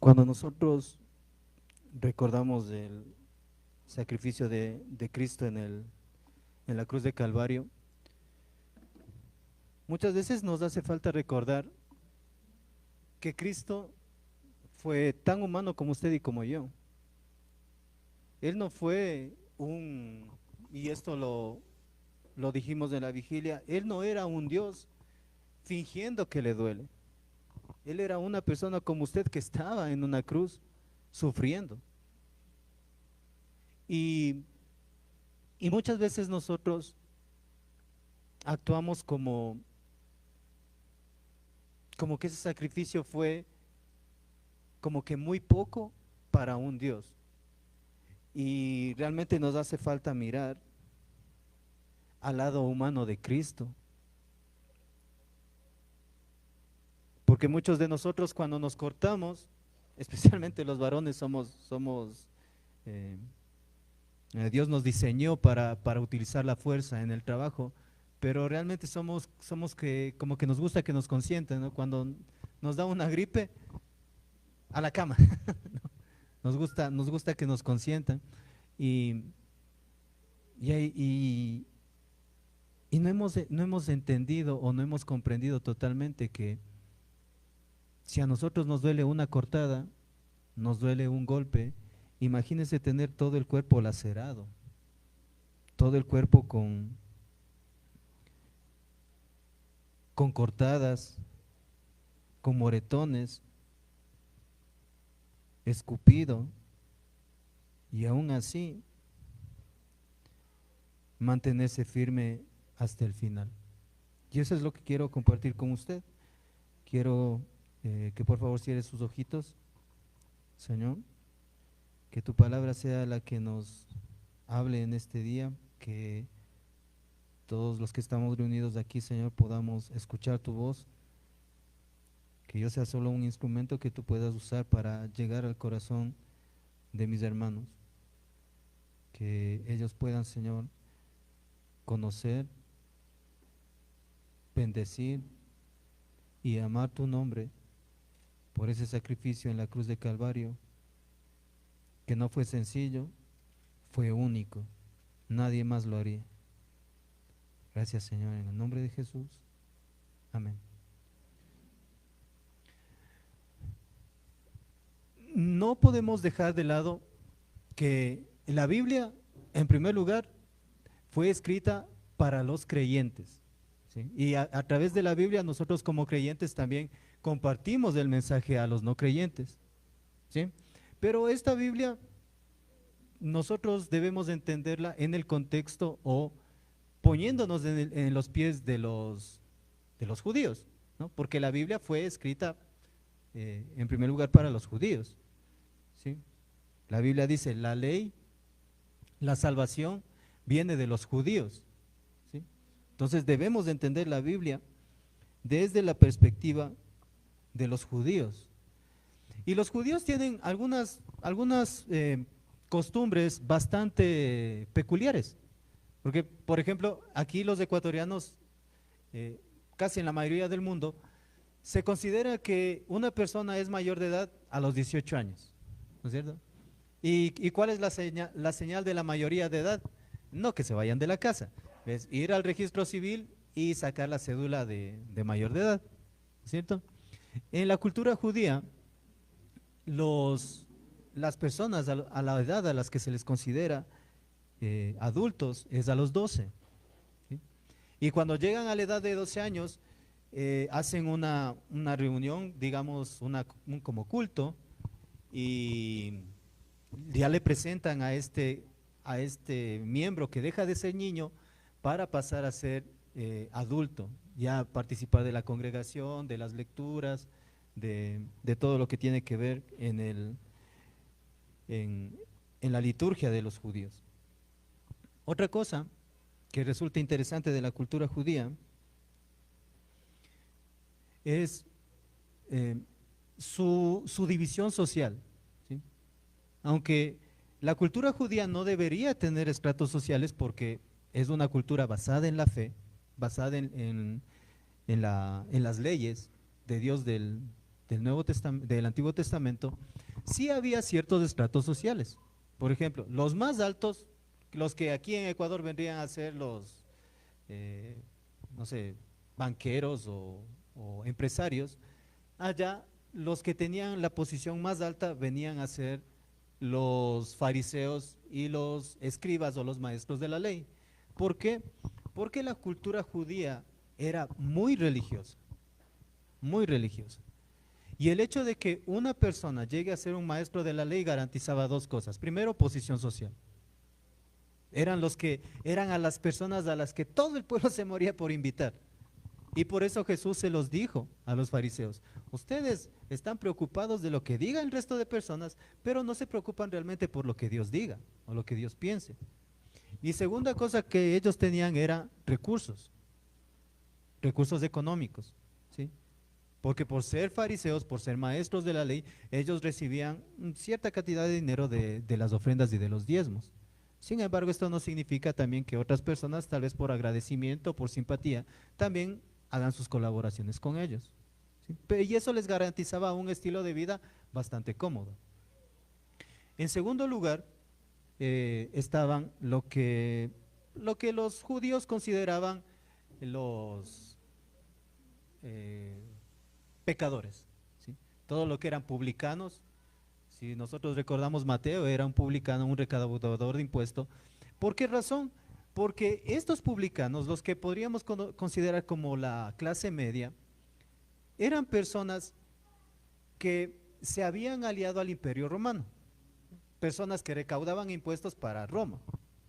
Cuando nosotros recordamos el sacrificio de Cristo en la cruz de Calvario, muchas veces nos hace falta recordar que Cristo fue tan humano como usted y como yo. Él no fue y esto lo dijimos en la vigilia, Él no era un Dios fingiendo que le duele. Él era una persona como usted que estaba en una cruz sufriendo. Y, y muchas veces nosotros actuamos como que ese sacrificio fue como que muy poco para un Dios. Y realmente nos hace falta mirar al lado humano de Cristo. Porque muchos de nosotros cuando nos cortamos, especialmente los varones, eh, Dios nos diseñó para utilizar la fuerza en el trabajo, pero realmente somos que como que nos gusta que nos consientan, ¿no? Cuando nos da una gripe, a la cama. Nos gusta que nos consientan y, y, y no hemos entendido o no hemos comprendido totalmente que si a nosotros nos duele una cortada, nos duele un golpe, imagínense tener todo el cuerpo lacerado, todo el cuerpo con cortadas, con moretones, escupido, y aún así mantenerse firme hasta el final. Y eso es lo que quiero compartir con usted. Quiero que por favor cierre sus ojitos, Señor, que tu palabra sea la que nos hable en este día, que todos los que estamos reunidos aquí, Señor, podamos escuchar tu voz, que yo sea solo un instrumento que tú puedas usar para llegar al corazón de mis hermanos, que ellos puedan, Señor, conocer, bendecir y amar tu nombre por ese sacrificio en la cruz de Calvario, que no fue sencillo, fue único, nadie más lo haría. Gracias, Señor, en el nombre de Jesús. Amén. No podemos dejar de lado que la Biblia, en primer lugar, fue escrita para los creyentes, ¿sí? Y a través de la Biblia nosotros como creyentes también compartimos el mensaje a los no creyentes, ¿sí? Pero esta Biblia nosotros debemos entenderla en el contexto o poniéndonos en los pies de los judíos, ¿no? Porque la Biblia fue escrita en primer lugar para los judíos, ¿sí? La Biblia dice, la ley, la salvación viene de los judíos, ¿sí? Entonces debemos de entender la Biblia desde la perspectiva de los judíos. Y los judíos tienen algunas costumbres bastante peculiares, porque, por ejemplo, aquí los ecuatorianos, eh, casi en la mayoría del mundo, se considera que una persona es mayor de edad a los 18 años, ¿no es cierto? ¿Y cuál es la señal de la mayoría de edad? No que se vayan de la casa, es ir al registro civil y sacar la cédula de mayor de edad, ¿cierto? En la cultura judía, los, las personas a la edad a las que se les considera adultos es a los 12, ¿sí? Y cuando llegan a la edad de 12 años, hacen una reunión, digamos, un como culto, y ya le presentan a este miembro que deja de ser niño para pasar a ser adulto, ya participar de la congregación, de las lecturas, de todo lo que tiene que ver en, en la liturgia de los judíos. Otra cosa que resulta interesante de la cultura judía es su división social, ¿sí? Aunque la cultura judía no debería tener estratos sociales porque es una cultura basada en la fe, basada en las leyes de Dios del Antiguo Testamento, sí había ciertos estratos sociales. Por ejemplo, los más altos, los que aquí en Ecuador vendrían a ser los, no sé, banqueros o empresarios, allá los que tenían la posición más alta venían a ser los fariseos y los escribas o los maestros de la ley. ¿Por qué? Porque la cultura judía era muy religiosa, muy religiosa. Y el hecho de que una persona llegue a ser un maestro de la ley garantizaba dos cosas. Primero, posición social. Eran a las personas a las que todo el pueblo se moría por invitar. Y por eso Jesús se los dijo a los fariseos: ustedes están preocupados de lo que diga el resto de personas, pero no se preocupan realmente por lo que Dios diga o lo que Dios piense. Y segunda cosa que ellos tenían era recursos económicos, ¿sí? Porque por ser fariseos, por ser maestros de la ley, ellos recibían cierta cantidad de dinero de las ofrendas y de los diezmos. Sin embargo, esto no significa también que otras personas, tal vez por agradecimiento, por simpatía, también hagan sus colaboraciones con ellos, ¿sí? Y eso les garantizaba un estilo de vida bastante cómodo. En segundo lugar, estaban lo que los judíos consideraban los pecadores, ¿sí? Todo lo que eran publicanos. Si nosotros recordamos, Mateo era un publicano, un recaudador de impuestos. ¿Por qué razón? Porque estos publicanos, los que podríamos considerar como la clase media, eran personas que se habían aliado al Imperio Romano, personas que recaudaban impuestos para Roma,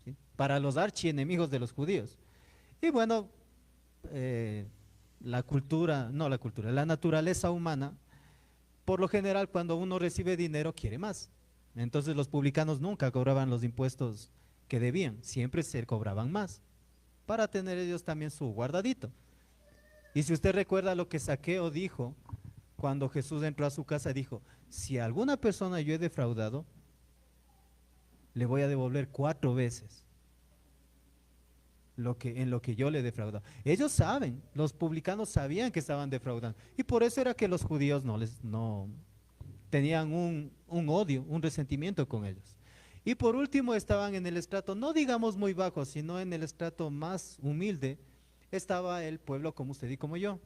¿sí? Para los archienemigos de los judíos. Y bueno, la naturaleza humana, por lo general, cuando uno recibe dinero, quiere más. Entonces los publicanos nunca cobraban los impuestos que debían, siempre se cobraban más, para tener ellos también su guardadito. Y si usted recuerda lo que Zaqueo dijo cuando Jesús entró a su casa, dijo: si a alguna persona yo he defraudado, le voy a devolver 4 veces en lo que yo le he defraudado. Ellos saben, los publicanos sabían que estaban defraudando, y por eso era que los judíos no tenían un odio, un resentimiento con ellos. Y por último, estaban en el estrato, no digamos muy bajo, sino en el estrato más humilde, estaba el pueblo como usted y como yo.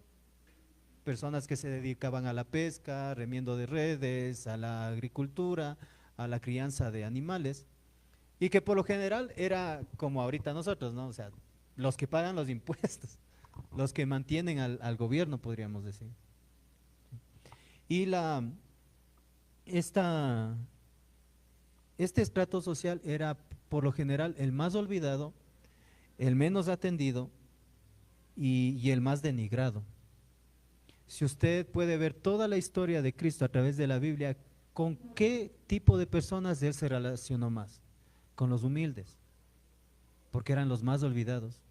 Personas que se dedicaban a la pesca, remiendo de redes, a la agricultura, a la crianza de animales, y que por lo general era como ahorita nosotros, ¿no? O sea, los que pagan los impuestos, los que mantienen al gobierno, podríamos decir. Y este estrato social era por lo general el más olvidado, el menos atendido y el más denigrado. Si usted puede ver toda la historia de Cristo a través de la Biblia, ¿con qué tipo de personas Él se relacionó más? Con los humildes, porque eran los más olvidados,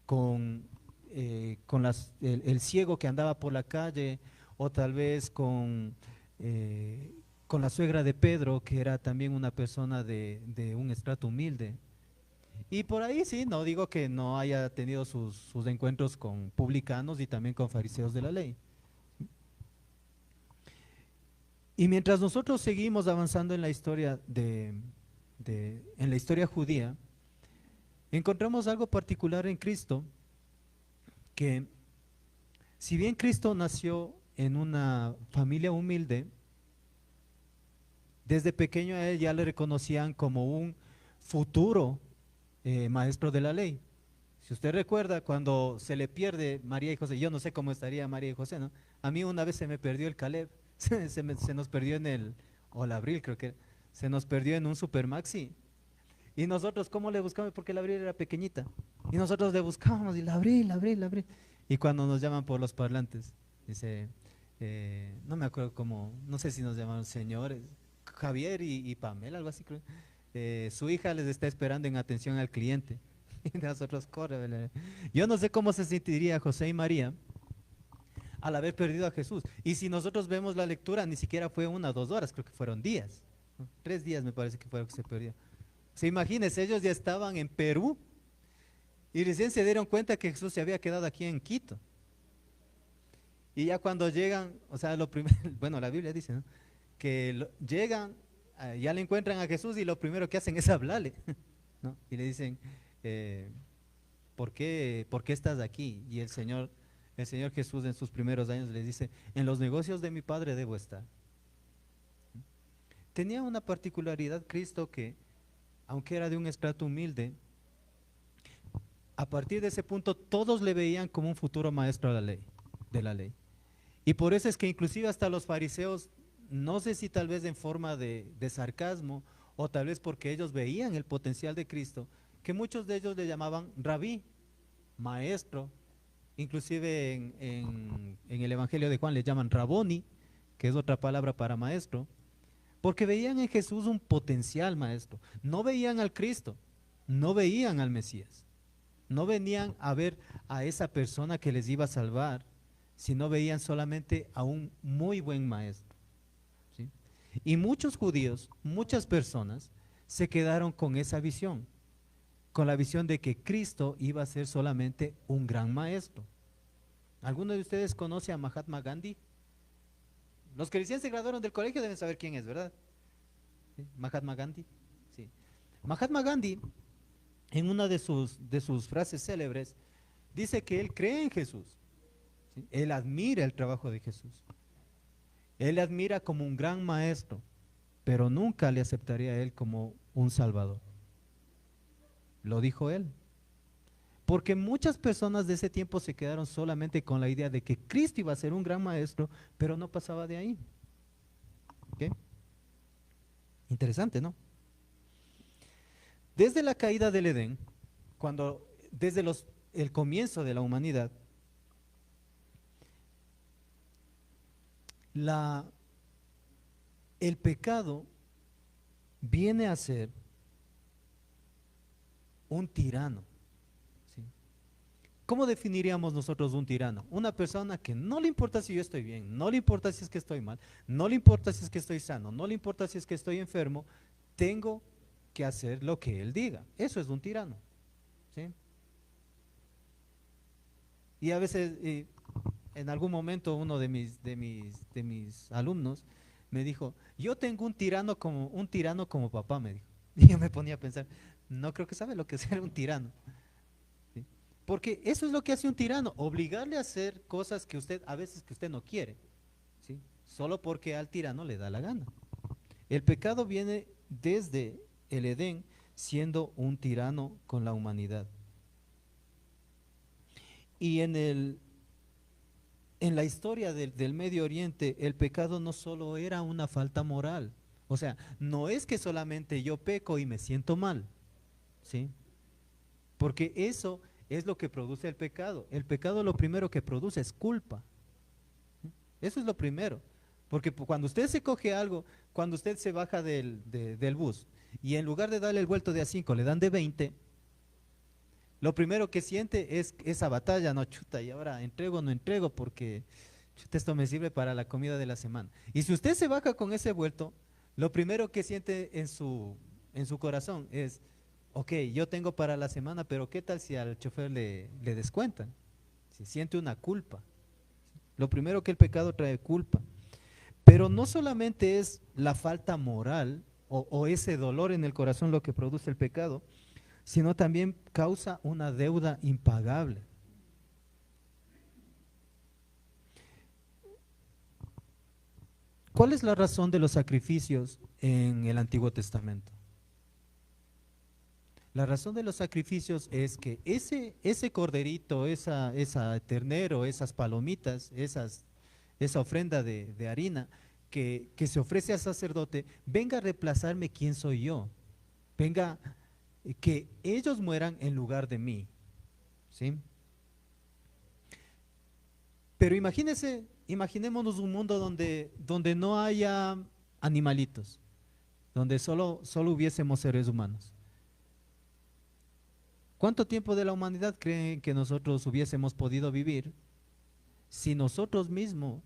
con el ciego que andaba por la calle, o tal vez con la suegra de Pedro, que era también una persona de un estrato humilde. Y por ahí sí, no digo que no haya tenido sus encuentros con publicanos y también con fariseos de la ley. Y mientras nosotros seguimos avanzando en la historia en la historia judía, encontramos algo particular en Cristo, que si bien Cristo nació en una familia humilde, desde pequeño a él ya le reconocían como un futuro maestro de la ley. Si usted recuerda, cuando se le pierde María y José, yo no sé cómo estaría María y José, ¿no? A mí una vez se me perdió el Caleb, se nos perdió o el Abril creo que, se nos perdió en un Supermaxi. Y nosotros, ¿cómo le buscamos? Porque la Abril era pequeñita. Y nosotros le buscábamos, y la Abril. Y cuando nos llaman por los parlantes, dice, no me acuerdo cómo, no sé si nos llamaron señores, Javier y Pamela, algo así creo. Su hija les está esperando en atención al cliente. Y nosotros corre. Yo no sé cómo se sentiría José y María al haber perdido a Jesús. Y si nosotros vemos la lectura, ni siquiera fue 1 o 2 horas, creo que fueron días, ¿no? 3 días me parece que fue lo que se perdió. Se imagínense, ellos ya estaban en Perú y recién se dieron cuenta que Jesús se había quedado aquí en Quito. Y ya cuando llegan, o sea, lo primero, bueno, la Biblia dice, ¿no? Que llegan, ya le encuentran a Jesús y lo primero que hacen es hablarle, ¿no? Y le dicen, eh, por qué estás aquí? Y el Señor Jesús en sus primeros años les dice, en los negocios de mi Padre debo estar. Tenía una particularidad Cristo que, aunque era de un estrato humilde, a partir de ese punto todos le veían como un futuro maestro de la ley. Y por eso es que inclusive hasta los fariseos, no sé si tal vez en forma de sarcasmo o tal vez porque ellos veían el potencial de Cristo, que muchos de ellos le llamaban rabí, maestro, inclusive en el Evangelio de Juan le llaman raboni, que es otra palabra para maestro, porque veían en Jesús un potencial maestro, no veían al Cristo, no veían al Mesías, no venían a ver a esa persona que les iba a salvar, sino veían solamente a un muy buen maestro, ¿sí? Y muchos judíos, muchas personas, se quedaron con esa visión, con la visión de que Cristo iba a ser solamente un gran maestro. ¿Alguno de ustedes conoce a Mahatma Gandhi? Los que recién se graduaron del colegio deben saber quién es, ¿verdad? ¿Sí? Mahatma Gandhi. Sí. Mahatma Gandhi, en una de sus frases célebres, dice que él cree en Jesús, ¿sí? Él admira el trabajo de Jesús. Él le admira como un gran maestro, pero nunca le aceptaría a él como un salvador. Lo dijo él. Porque muchas personas de ese tiempo se quedaron solamente con la idea de que Cristo iba a ser un gran maestro, pero no pasaba de ahí. ¿Ok? Interesante, ¿no? Desde la caída del Edén, desde el comienzo de la humanidad, el pecado viene a ser un tirano. ¿Sí? ¿Cómo definiríamos nosotros un tirano? Una persona que no le importa si yo estoy bien, no le importa si es que estoy mal, no le importa si es que estoy sano, no le importa si es que estoy enfermo, tengo que hacer lo que él diga. Eso es un tirano. ¿Sí? Y a veces, en algún momento, uno de mis alumnos me dijo, yo tengo un tirano como papá, me dijo. Y yo me ponía a pensar, no creo que sabe lo que es ser un tirano. ¿Sí? Porque eso es lo que hace un tirano, obligarle a hacer cosas que a veces que usted no quiere, ¿sí? Solo porque al tirano le da la gana. El pecado viene desde el Edén siendo un tirano con la humanidad. Y en la historia del Medio Oriente, el pecado no solo era una falta moral, o sea, no es que solamente yo peco y me siento mal, ¿sí? Porque eso es lo que produce el pecado. El pecado lo primero que produce es culpa. Eso es lo primero. Porque cuando usted se coge algo, cuando usted se baja del bus y en lugar de darle el vuelto de A5 le dan de 20, lo primero que siente es esa batalla, no, chuta, y ahora entrego o no entrego porque chuta, esto me sirve para la comida de la semana. Y si usted se baja con ese vuelto, lo primero que siente en su corazón es, ok, yo tengo para la semana, pero ¿qué tal si al chofer le descuentan? Si siente una culpa. Lo primero que el pecado trae culpa. Pero no solamente es la falta moral o ese dolor en el corazón lo que produce el pecado, sino también causa una deuda impagable. ¿Cuál es la razón de los sacrificios en el Antiguo Testamento? La razón de los sacrificios es que ese corderito, esa ternero, esas palomitas, esa ofrenda de harina que se ofrece al sacerdote, venga a reemplazarme quién soy yo. Venga, que ellos mueran en lugar de mí. ¿Sí? Pero imaginémonos un mundo donde no haya animalitos, donde solo hubiésemos seres humanos. ¿Cuánto tiempo de la humanidad creen que nosotros hubiésemos podido vivir si nosotros mismos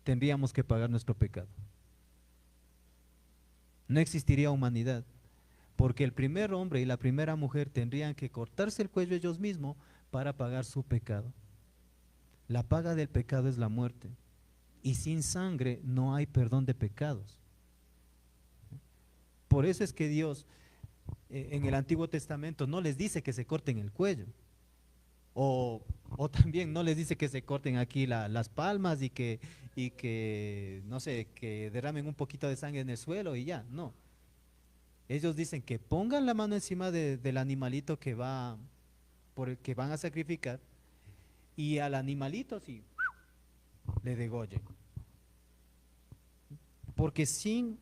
tendríamos que pagar nuestro pecado? No existiría humanidad, porque el primer hombre y la primera mujer tendrían que cortarse el cuello ellos mismos para pagar su pecado. La paga del pecado es la muerte. Y sin sangre no hay perdón de pecados. Por eso es que Dios en el Antiguo Testamento no les dice que se corten el cuello. O también no les dice que se corten aquí las palmas y que, no sé, que derramen un poquito de sangre en el suelo y ya, no. Ellos dicen que pongan la mano encima del animalito por el que van a sacrificar y al animalito sí le degollen. Porque sin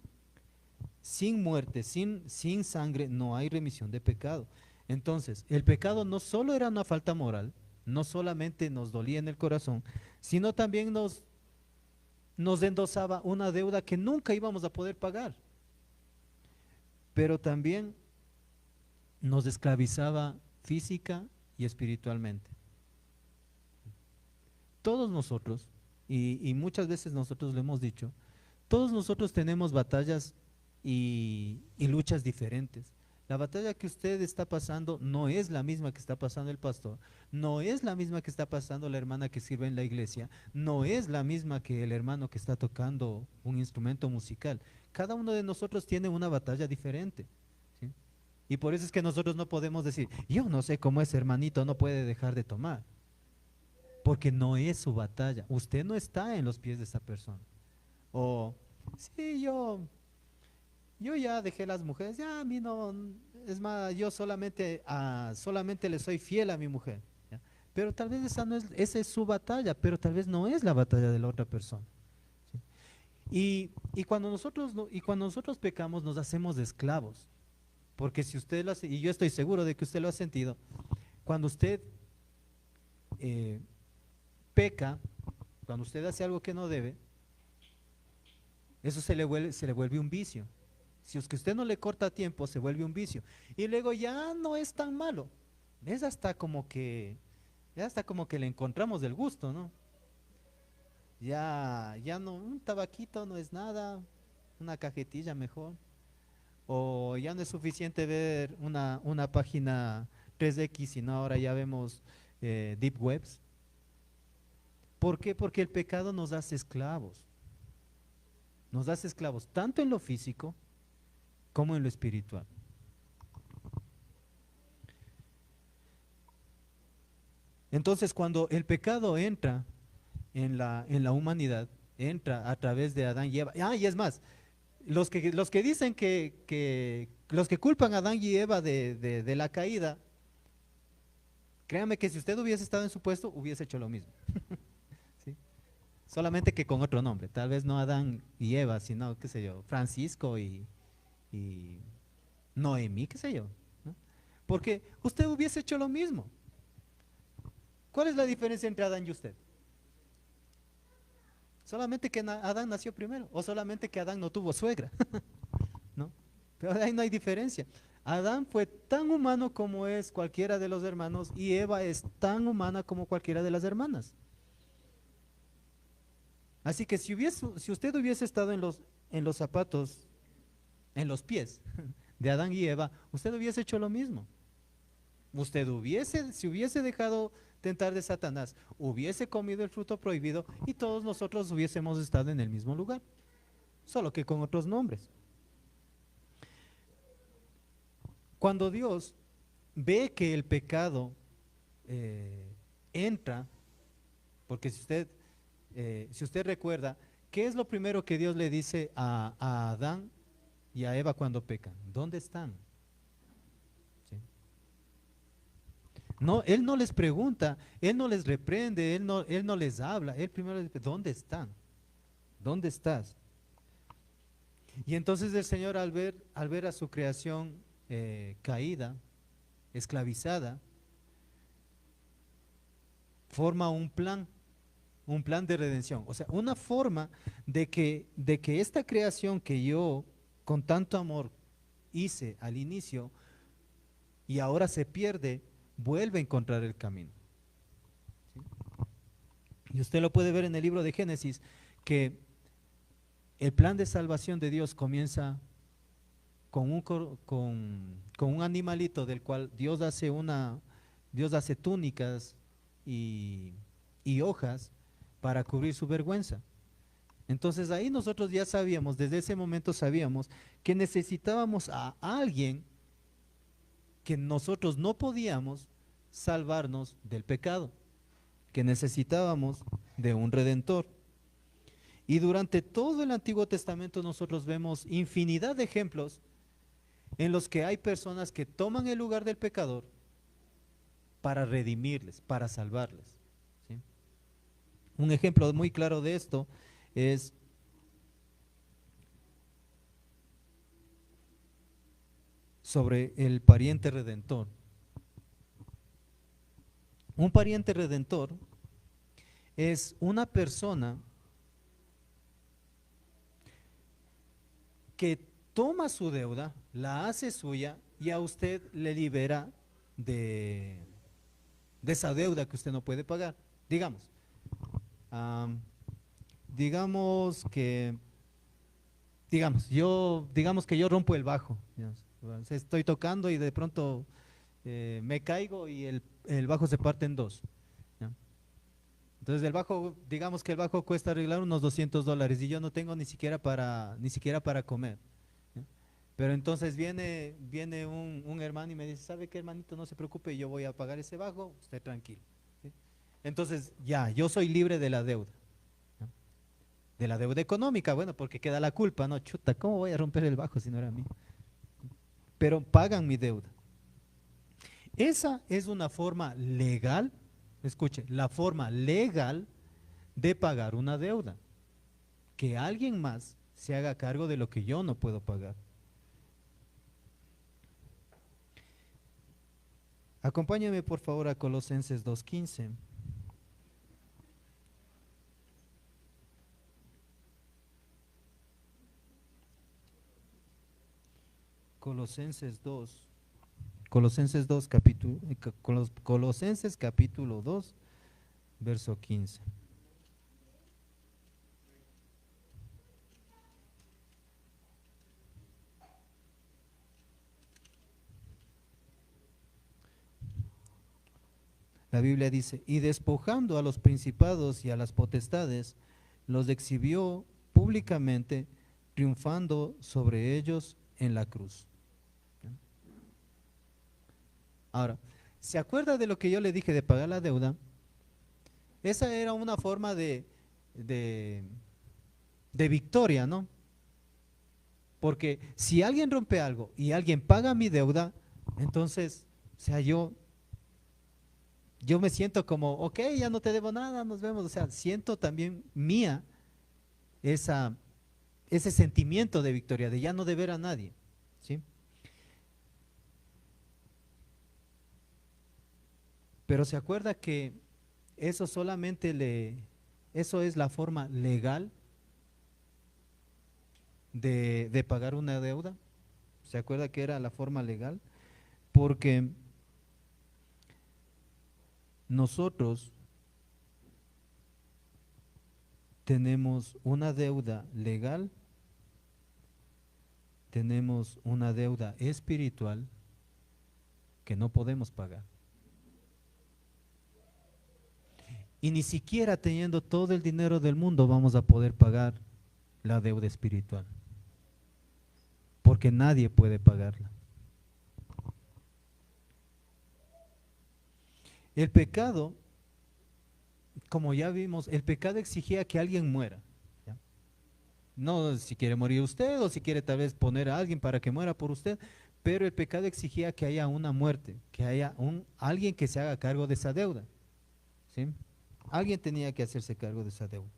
muerte, sin sangre, no hay remisión de pecado. Entonces, el pecado no solo era una falta moral, no solamente nos dolía en el corazón, sino también nos endosaba una deuda que nunca íbamos a poder pagar. Pero también nos esclavizaba física y espiritualmente. Todos nosotros, y muchas veces nosotros lo hemos dicho, todos nosotros tenemos batallas y luchas diferentes. La batalla que usted está pasando no es la misma que está pasando el pastor, no es la misma que está pasando la hermana que sirve en la iglesia, no es la misma que el hermano que está tocando un instrumento musical. Cada uno de nosotros tiene una batalla diferente, ¿sí? Y por eso es que nosotros no podemos decir, yo no sé cómo ese hermanito no puede dejar de tomar, porque no es su batalla. Usted no está en los pies de esa persona. O, sí, yo ya dejé las mujeres, ya a mí no, es más, yo solamente le soy fiel a mi mujer, ¿ya? Pero tal vez esa es su batalla, pero tal vez no es la batalla de la otra persona, ¿sí? Y cuando nosotros pecamos nos hacemos esclavos, porque si usted lo hace, y yo estoy seguro de que usted lo ha sentido, cuando usted eh, peca, cuando usted hace algo que no debe, eso se le vuelve un vicio. Si es que usted no le corta a tiempo, se vuelve un vicio. Y luego ya no es tan malo. Es hasta como que le encontramos el gusto, ¿no? Ya no, un tabaquito no es nada, una cajetilla mejor. O ya no es suficiente ver una página 3X, sino ahora ya vemos deep webs. ¿Por qué? Porque el pecado nos hace esclavos. Nos hace esclavos tanto en lo físico como en lo espiritual. Entonces, cuando el pecado entra en la humanidad, entra a través de Adán y Eva. Y es más, los que dicen los que culpan a Adán y Eva de la caída, créanme que si usted hubiese estado en su puesto, hubiese hecho lo mismo. ¿Sí? Solamente que con otro nombre. Tal vez no Adán y Eva, sino, qué sé yo, Francisco y Noemí, qué sé yo, ¿no? Porque usted hubiese hecho lo mismo. ¿Cuál es la diferencia entre Adán y usted? Solamente que Adán nació primero, o solamente que Adán no tuvo suegra, ¿no? Pero ahí no hay diferencia. Adán fue tan humano como es cualquiera de los hermanos y Eva es tan humana como cualquiera de las hermanas. Así que si usted hubiese estado en los zapatos, en los pies de Adán y Eva, usted hubiese hecho lo mismo. Si hubiese dejado tentar de Satanás, hubiese comido el fruto prohibido y todos nosotros hubiésemos estado en el mismo lugar, solo que con otros nombres. Cuando Dios ve que el pecado entra, porque si usted recuerda, ¿qué es lo primero que Dios le dice a Adán y a Eva cuando pecan? ¿Dónde están? ¿Sí? No, Él no les pregunta, Él no les reprende, Él no les habla, Él primero les dice, ¿dónde están? ¿Dónde estás? Y entonces el Señor al ver a su creación caída, esclavizada, forma un plan de redención. O sea, una forma de que esta creación que yo con tanto amor hice al inicio y ahora se pierde, vuelve a encontrar el camino. ¿Sí? Y usted lo puede ver en el libro de Génesis, que el plan de salvación de Dios comienza con un animalito del cual Dios hace túnicas y, y hojas para cubrir su vergüenza. Entonces ahí nosotros ya sabíamos, desde ese momento sabíamos que necesitábamos a alguien que nosotros no podíamos salvarnos del pecado, que necesitábamos de un redentor. Y durante todo el Antiguo Testamento nosotros vemos infinidad de ejemplos en los que hay personas que toman el lugar del pecador para redimirles, para salvarles, ¿sí? Un ejemplo muy claro de esto es sobre el pariente redentor. Un pariente redentor es una persona que toma su deuda, la hace suya y a usted le libera de esa deuda que usted no puede pagar. Digamos, am, digamos que, digamos que yo rompo el bajo, digamos. Estoy tocando y de pronto me caigo y el bajo se parte en dos, ¿ya? Entonces el bajo, digamos que el bajo cuesta arreglar unos $200 y yo no tengo ni siquiera para comer, ¿ya? Pero entonces viene un hermano y me dice, ¿sabe qué, hermanito? No se preocupe, yo voy a pagar ese bajo, usted tranquilo, ¿sí? Entonces ya, yo soy libre de la deuda, ¿no? De la deuda económica, bueno, porque queda la culpa, ¿no? Chuta, ¿cómo voy a romper el bajo si no era mío? Pero pagan mi deuda. Esa es una forma legal, escuche, la forma legal de pagar una deuda, que alguien más se haga cargo de lo que yo no puedo pagar. Acompáñame por favor a Colosenses 2:15. Colosenses 2. Colosenses capítulo 2, verso 15. La Biblia dice, y despojando a los principados y a las potestades, los exhibió públicamente, triunfando sobre ellos en la cruz. Ahora, ¿se acuerda de lo que yo le dije de pagar la deuda? Esa era una forma de, de victoria, ¿no? Porque si alguien rompe algo y alguien paga mi deuda, entonces, o sea, yo me siento como, ok, ya no te debo nada, nos vemos. O sea, siento también mía ese sentimiento de victoria, de ya no deber a nadie, ¿sí? Pero se acuerda que eso eso es la forma legal de pagar una deuda. ¿Se acuerda que era la forma legal? Porque nosotros tenemos una deuda legal, tenemos una deuda espiritual que no podemos pagar. Y ni siquiera teniendo todo el dinero del mundo vamos a poder pagar la deuda espiritual, porque nadie puede pagarla. El pecado, como ya vimos, el pecado exigía que alguien muera, ¿ya? No si quiere morir usted o si quiere tal vez poner a alguien para que muera por usted, pero el pecado exigía que haya una muerte, que haya alguien que se haga cargo de esa deuda, ¿sí? Alguien tenía que hacerse cargo de esa deuda.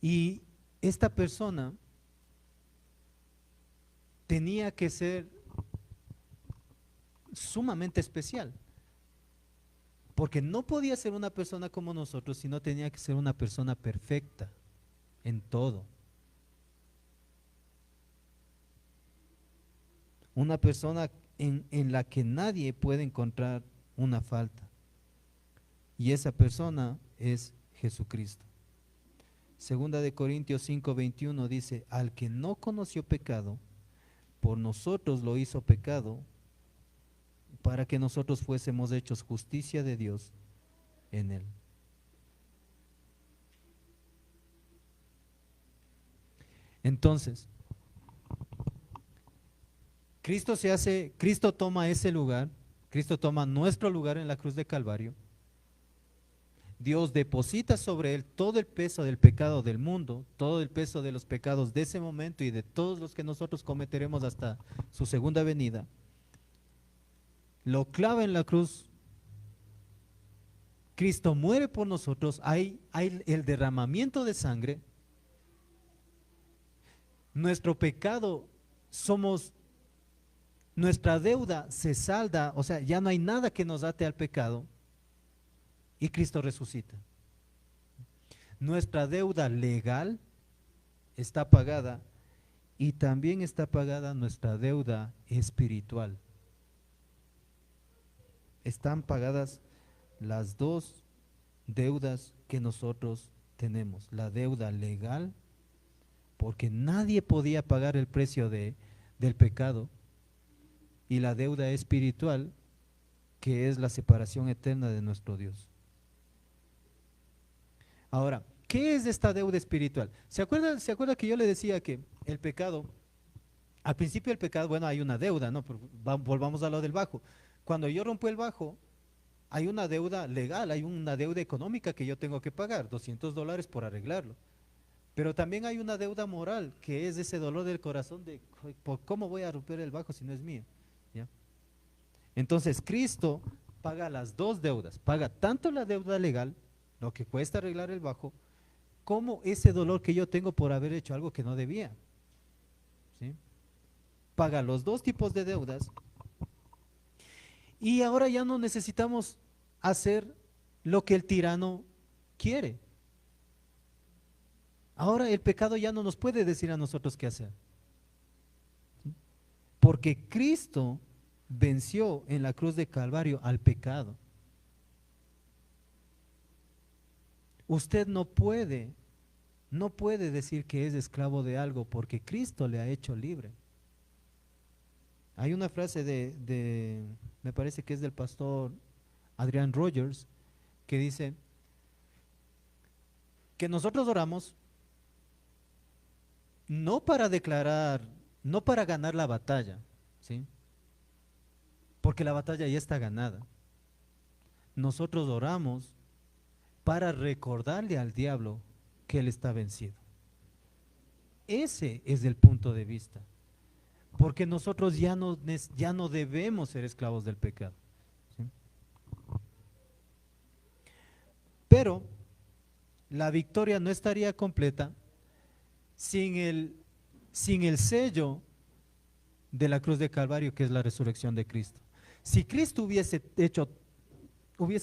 Y esta persona tenía que ser sumamente especial, porque no podía ser una persona como nosotros, sino tenía que ser una persona perfecta en todo. Una persona en la que nadie puede encontrar una falta. Y esa persona es Jesucristo. Segunda de Corintios 5:21 dice, al que no conoció pecado, por nosotros lo hizo pecado, para que nosotros fuésemos hechos justicia de Dios en Él. Entonces, Cristo toma ese lugar, Cristo toma nuestro lugar en la cruz de Calvario. Dios deposita sobre Él todo el peso del pecado del mundo, todo el peso de los pecados de ese momento y de todos los que nosotros cometeremos hasta su segunda venida. Lo clava en la cruz. Cristo muere por nosotros, hay el derramamiento de sangre. Nuestro pecado nuestra deuda se salda, o sea, ya no hay nada que nos ate al pecado y Cristo resucita. Nuestra deuda legal está pagada y también está pagada nuestra deuda espiritual. Están pagadas las dos deudas que nosotros tenemos, la deuda legal, porque nadie podía pagar el precio del pecado, y la deuda espiritual, que es la separación eterna de nuestro Dios. Ahora, ¿qué es esta deuda espiritual? ¿Se acuerda que yo le decía que el pecado, al principio el pecado, bueno, hay una deuda, ¿no? Volvamos a lo del bajo. Cuando yo rompo el bajo, hay una deuda legal, hay una deuda económica que yo tengo que pagar, $200 por arreglarlo. Pero también hay una deuda moral, que es ese dolor del corazón de ¿cómo voy a romper el bajo si no es mío? ¿Ya? Entonces Cristo paga las dos deudas, paga tanto la deuda legal, lo que cuesta arreglar el bajo, como ese dolor que yo tengo por haber hecho algo que no debía. ¿Sí? Paga los dos tipos de deudas y ahora ya no necesitamos hacer lo que el tirano quiere. Ahora el pecado ya no nos puede decir a nosotros qué hacer. Porque Cristo venció en la cruz de Calvario al pecado. Usted no puede decir que es esclavo de algo porque Cristo le ha hecho libre. Hay una frase me parece que es del pastor Adrian Rogers, que dice que nosotros oramos no para declarar, no para ganar la batalla, ¿sí? Porque la batalla ya está ganada. Nosotros oramos para recordarle al diablo que él está vencido. Ese es el punto de vista. Porque nosotros ya no debemos ser esclavos del pecado, ¿sí? Pero la victoria no estaría completa sin el sello de la cruz de Calvario, que es la resurrección de Cristo. Si Cristo hubiese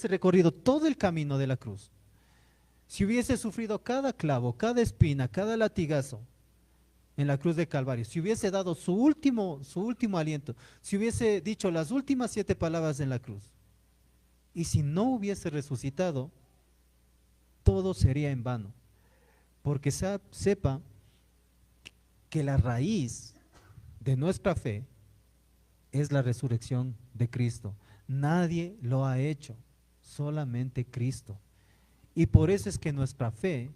recorrido todo el camino de la cruz, si hubiese sufrido cada clavo, cada espina, cada latigazo en la cruz de Calvario, si hubiese dado su último aliento, si hubiese dicho las últimas 7 palabras en la cruz, y si no hubiese resucitado, todo sería en vano. Porque sepa que la raíz de nuestra fe es la resurrección de Cristo. Nadie lo ha hecho, solamente Cristo. Y por eso es que nuestra fe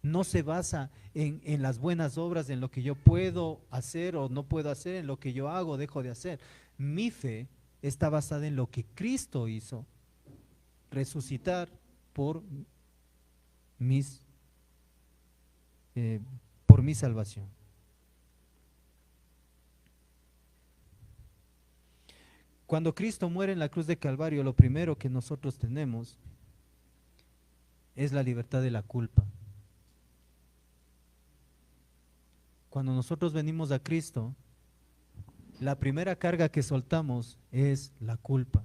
no se basa en las buenas obras, en lo que yo puedo hacer o no puedo hacer, en lo que yo hago o dejo de hacer. Mi fe está basada en lo que Cristo hizo, resucitar por mi salvación. Cuando Cristo muere en la cruz de Calvario, lo primero que nosotros tenemos es la libertad de la culpa. Cuando nosotros venimos a Cristo, la primera carga que soltamos es la culpa.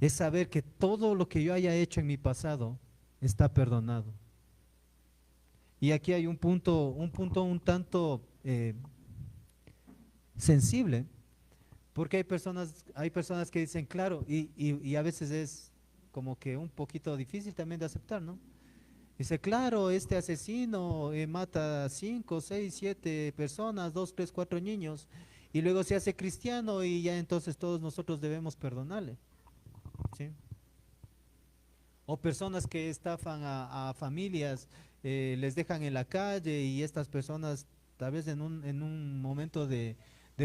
Es saber que todo lo que yo haya hecho en mi pasado está perdonado. Y aquí hay un punto un tanto sensible, porque hay personas que dicen, claro, y a veces es como que un poquito difícil también de aceptar, ¿no? Dice, claro, este asesino mata 5, 6, 7 personas, 2, 3, 4 niños, y luego se hace cristiano y ya entonces todos nosotros debemos perdonarle, ¿sí? O personas que estafan a familias, les dejan en la calle y estas personas tal vez en un momento de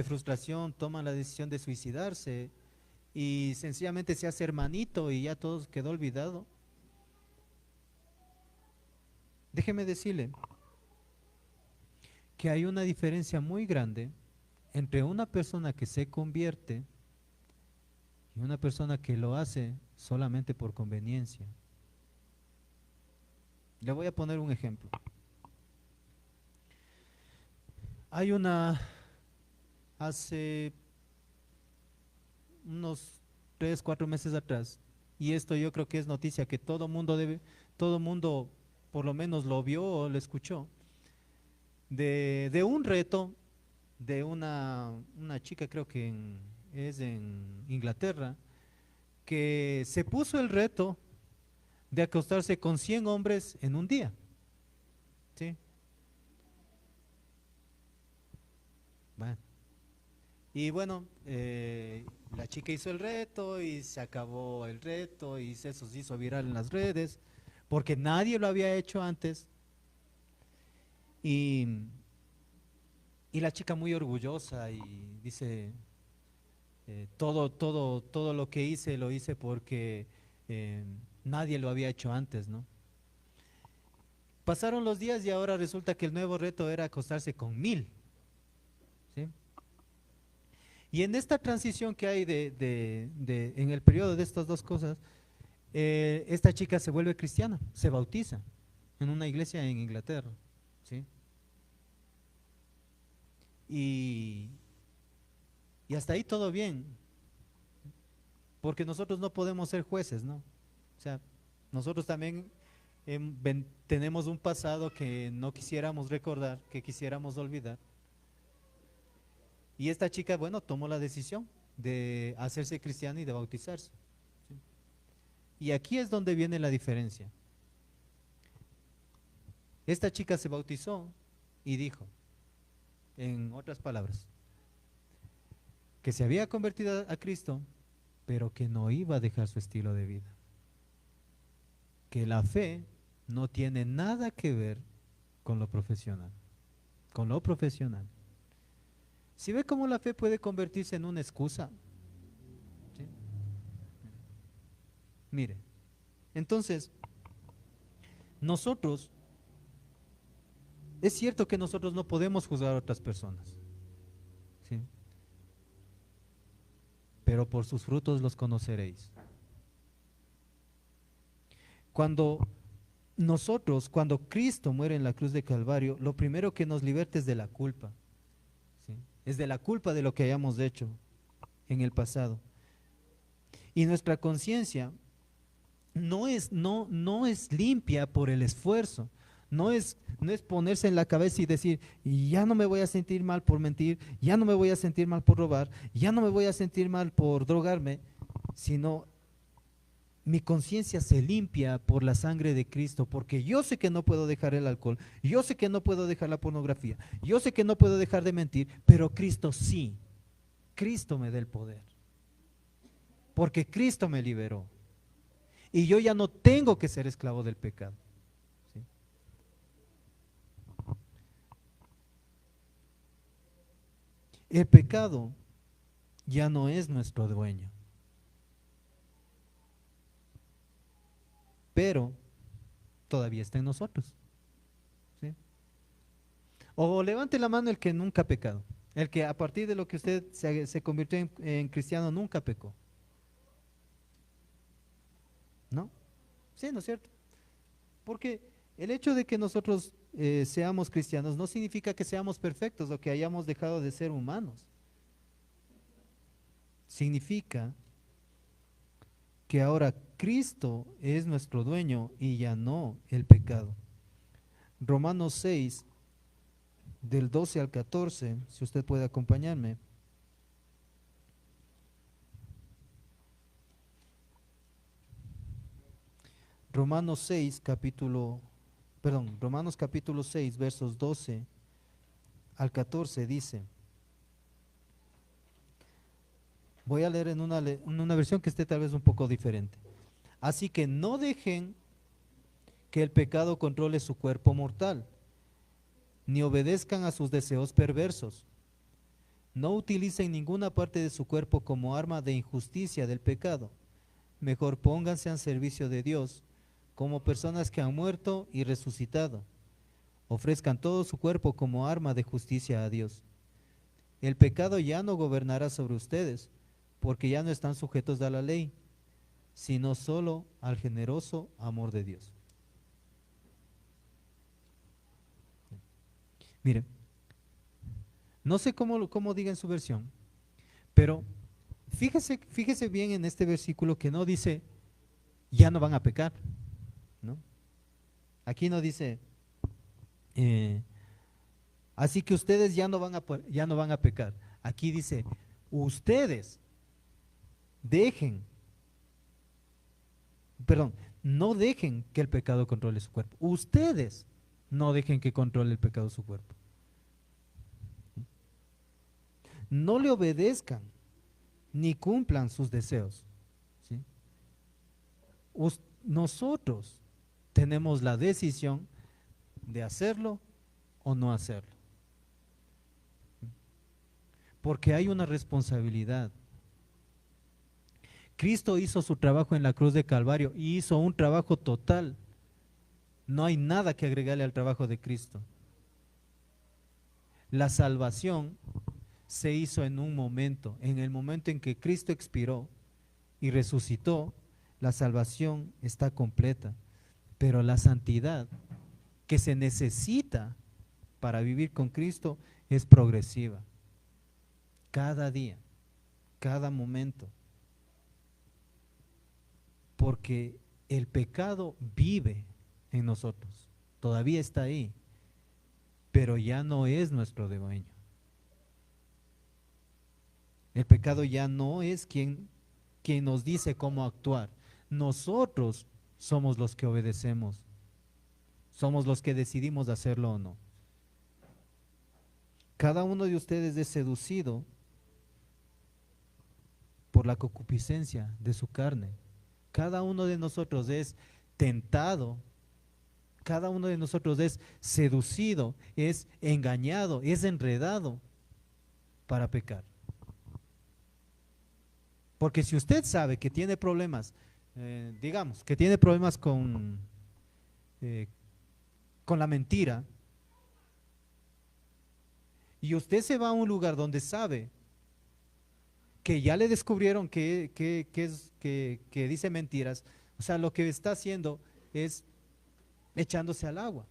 frustración toman la decisión de suicidarse y sencillamente se hace hermanito y ya todo quedó olvidado. Déjeme decirle que hay una diferencia muy grande entre una persona que se convierte y una persona que lo hace solamente por conveniencia. Le voy a poner un ejemplo. Hay hace unos 3, 4 meses atrás, y esto yo creo que es noticia que todo mundo por lo menos lo vio o lo escuchó, de un reto de una chica, creo que es en Inglaterra, que se puso el reto de acostarse con 100 hombres en un día, ¿sí? Bueno, y bueno, la chica hizo el reto y se acabó el reto y eso se hizo viral en las redes porque nadie lo había hecho antes y, y la chica muy orgullosa y dice, todo lo que hice lo hice porque eh, nadie lo había hecho antes, ¿no? Pasaron los días y ahora resulta que el nuevo reto era acostarse con 1000, ¿sí? Y en esta transición que hay en el periodo de estas dos cosas, esta chica se vuelve cristiana, se bautiza en una iglesia en Inglaterra, ¿sí? Y, y hasta ahí todo bien, porque nosotros no podemos ser jueces, ¿no? O sea, nosotros también tenemos un pasado que no quisiéramos recordar, que quisiéramos olvidar. Y esta chica, bueno, tomó la decisión de hacerse cristiana y de bautizarse, ¿sí? Y aquí es donde viene la diferencia. Esta chica se bautizó y dijo, en otras palabras, que se había convertido a Cristo, pero que no iba a dejar su estilo de vida. Que la fe no tiene nada que ver con lo profesional, con lo profesional. ¿Si ve cómo la fe puede convertirse en una excusa? ¿Sí? Mire, entonces, nosotros, es cierto que nosotros no podemos juzgar a otras personas, ¿sí? Pero por sus frutos los conoceréis. Cuando Cristo muere en la cruz de Calvario, lo primero que nos liberta es de la culpa, ¿sí? Es de la culpa de lo que hayamos hecho en el pasado. Y nuestra conciencia no es limpia por el esfuerzo, no es ponerse en la cabeza y decir, ya no me voy a sentir mal por mentir, ya no me voy a sentir mal por robar, ya no me voy a sentir mal por drogarme, sino mi conciencia se limpia por la sangre de Cristo, porque yo sé que no puedo dejar el alcohol, yo sé que no puedo dejar la pornografía, yo sé que no puedo dejar de mentir, pero Cristo sí, Cristo me da el poder, porque Cristo me liberó. Y yo ya no tengo que ser esclavo del pecado, ¿sí? El pecado ya no es nuestro dueño, pero todavía está en nosotros, ¿sí? O levante la mano el que nunca ha pecado, el que a partir de lo que usted se convirtió en cristiano nunca pecó, ¿no? Sí, ¿no es cierto? Porque el hecho de que nosotros seamos cristianos no significa que seamos perfectos o que hayamos dejado de ser humanos. Significa que ahora Cristo es nuestro dueño y ya no el pecado. Romanos 6, del 12 al 14, si usted puede acompañarme. Romanos capítulo 6, versos 12 al 14 dice: Voy a leer en una versión que esté tal vez un poco diferente. Así que no dejen que el pecado controle su cuerpo mortal, ni obedezcan a sus deseos perversos. No utilicen ninguna parte de su cuerpo como arma de injusticia del pecado. Mejor pónganse al servicio de Dios como personas que han muerto y resucitado. Ofrezcan todo su cuerpo como arma de justicia a Dios. El pecado ya no gobernará sobre ustedes, porque ya no están sujetos a la ley, sino solo al generoso amor de Dios. Miren, no sé cómo diga en su versión, pero fíjese bien en este versículo que no dice, ya no van a pecar, ¿no? Aquí no dice, así que ustedes ya no van a pecar. Aquí dice, ustedes dejen, perdón, no dejen que el pecado controle su cuerpo. Ustedes no dejen que controle el pecado su cuerpo. No le obedezcan ni cumplan sus deseos, ¿sí? Nosotros tenemos la decisión de hacerlo o no hacerlo, porque hay una responsabilidad. Cristo hizo su trabajo en la cruz de Calvario y hizo un trabajo total. No hay nada que agregarle al trabajo de Cristo. La salvación se hizo en un momento, en el momento en que Cristo expiró y resucitó, la salvación está completa. Pero la santidad que se necesita para vivir con Cristo es progresiva. Cada día, cada momento. Porque el pecado vive en nosotros, todavía está ahí, pero ya no es nuestro dueño. El pecado ya no es quien nos dice cómo actuar. Nosotros somos los que obedecemos, somos los que decidimos hacerlo o no. Cada uno de ustedes es seducido por la concupiscencia de su carne. Cada uno de nosotros es tentado, cada uno de nosotros es seducido, es engañado, es enredado para pecar. Porque si usted sabe que tiene problemas, digamos, que tiene problemas con la mentira, y usted se va a un lugar donde sabe que ya le descubrieron que dice mentiras, o sea, lo que está haciendo es echándose al agua.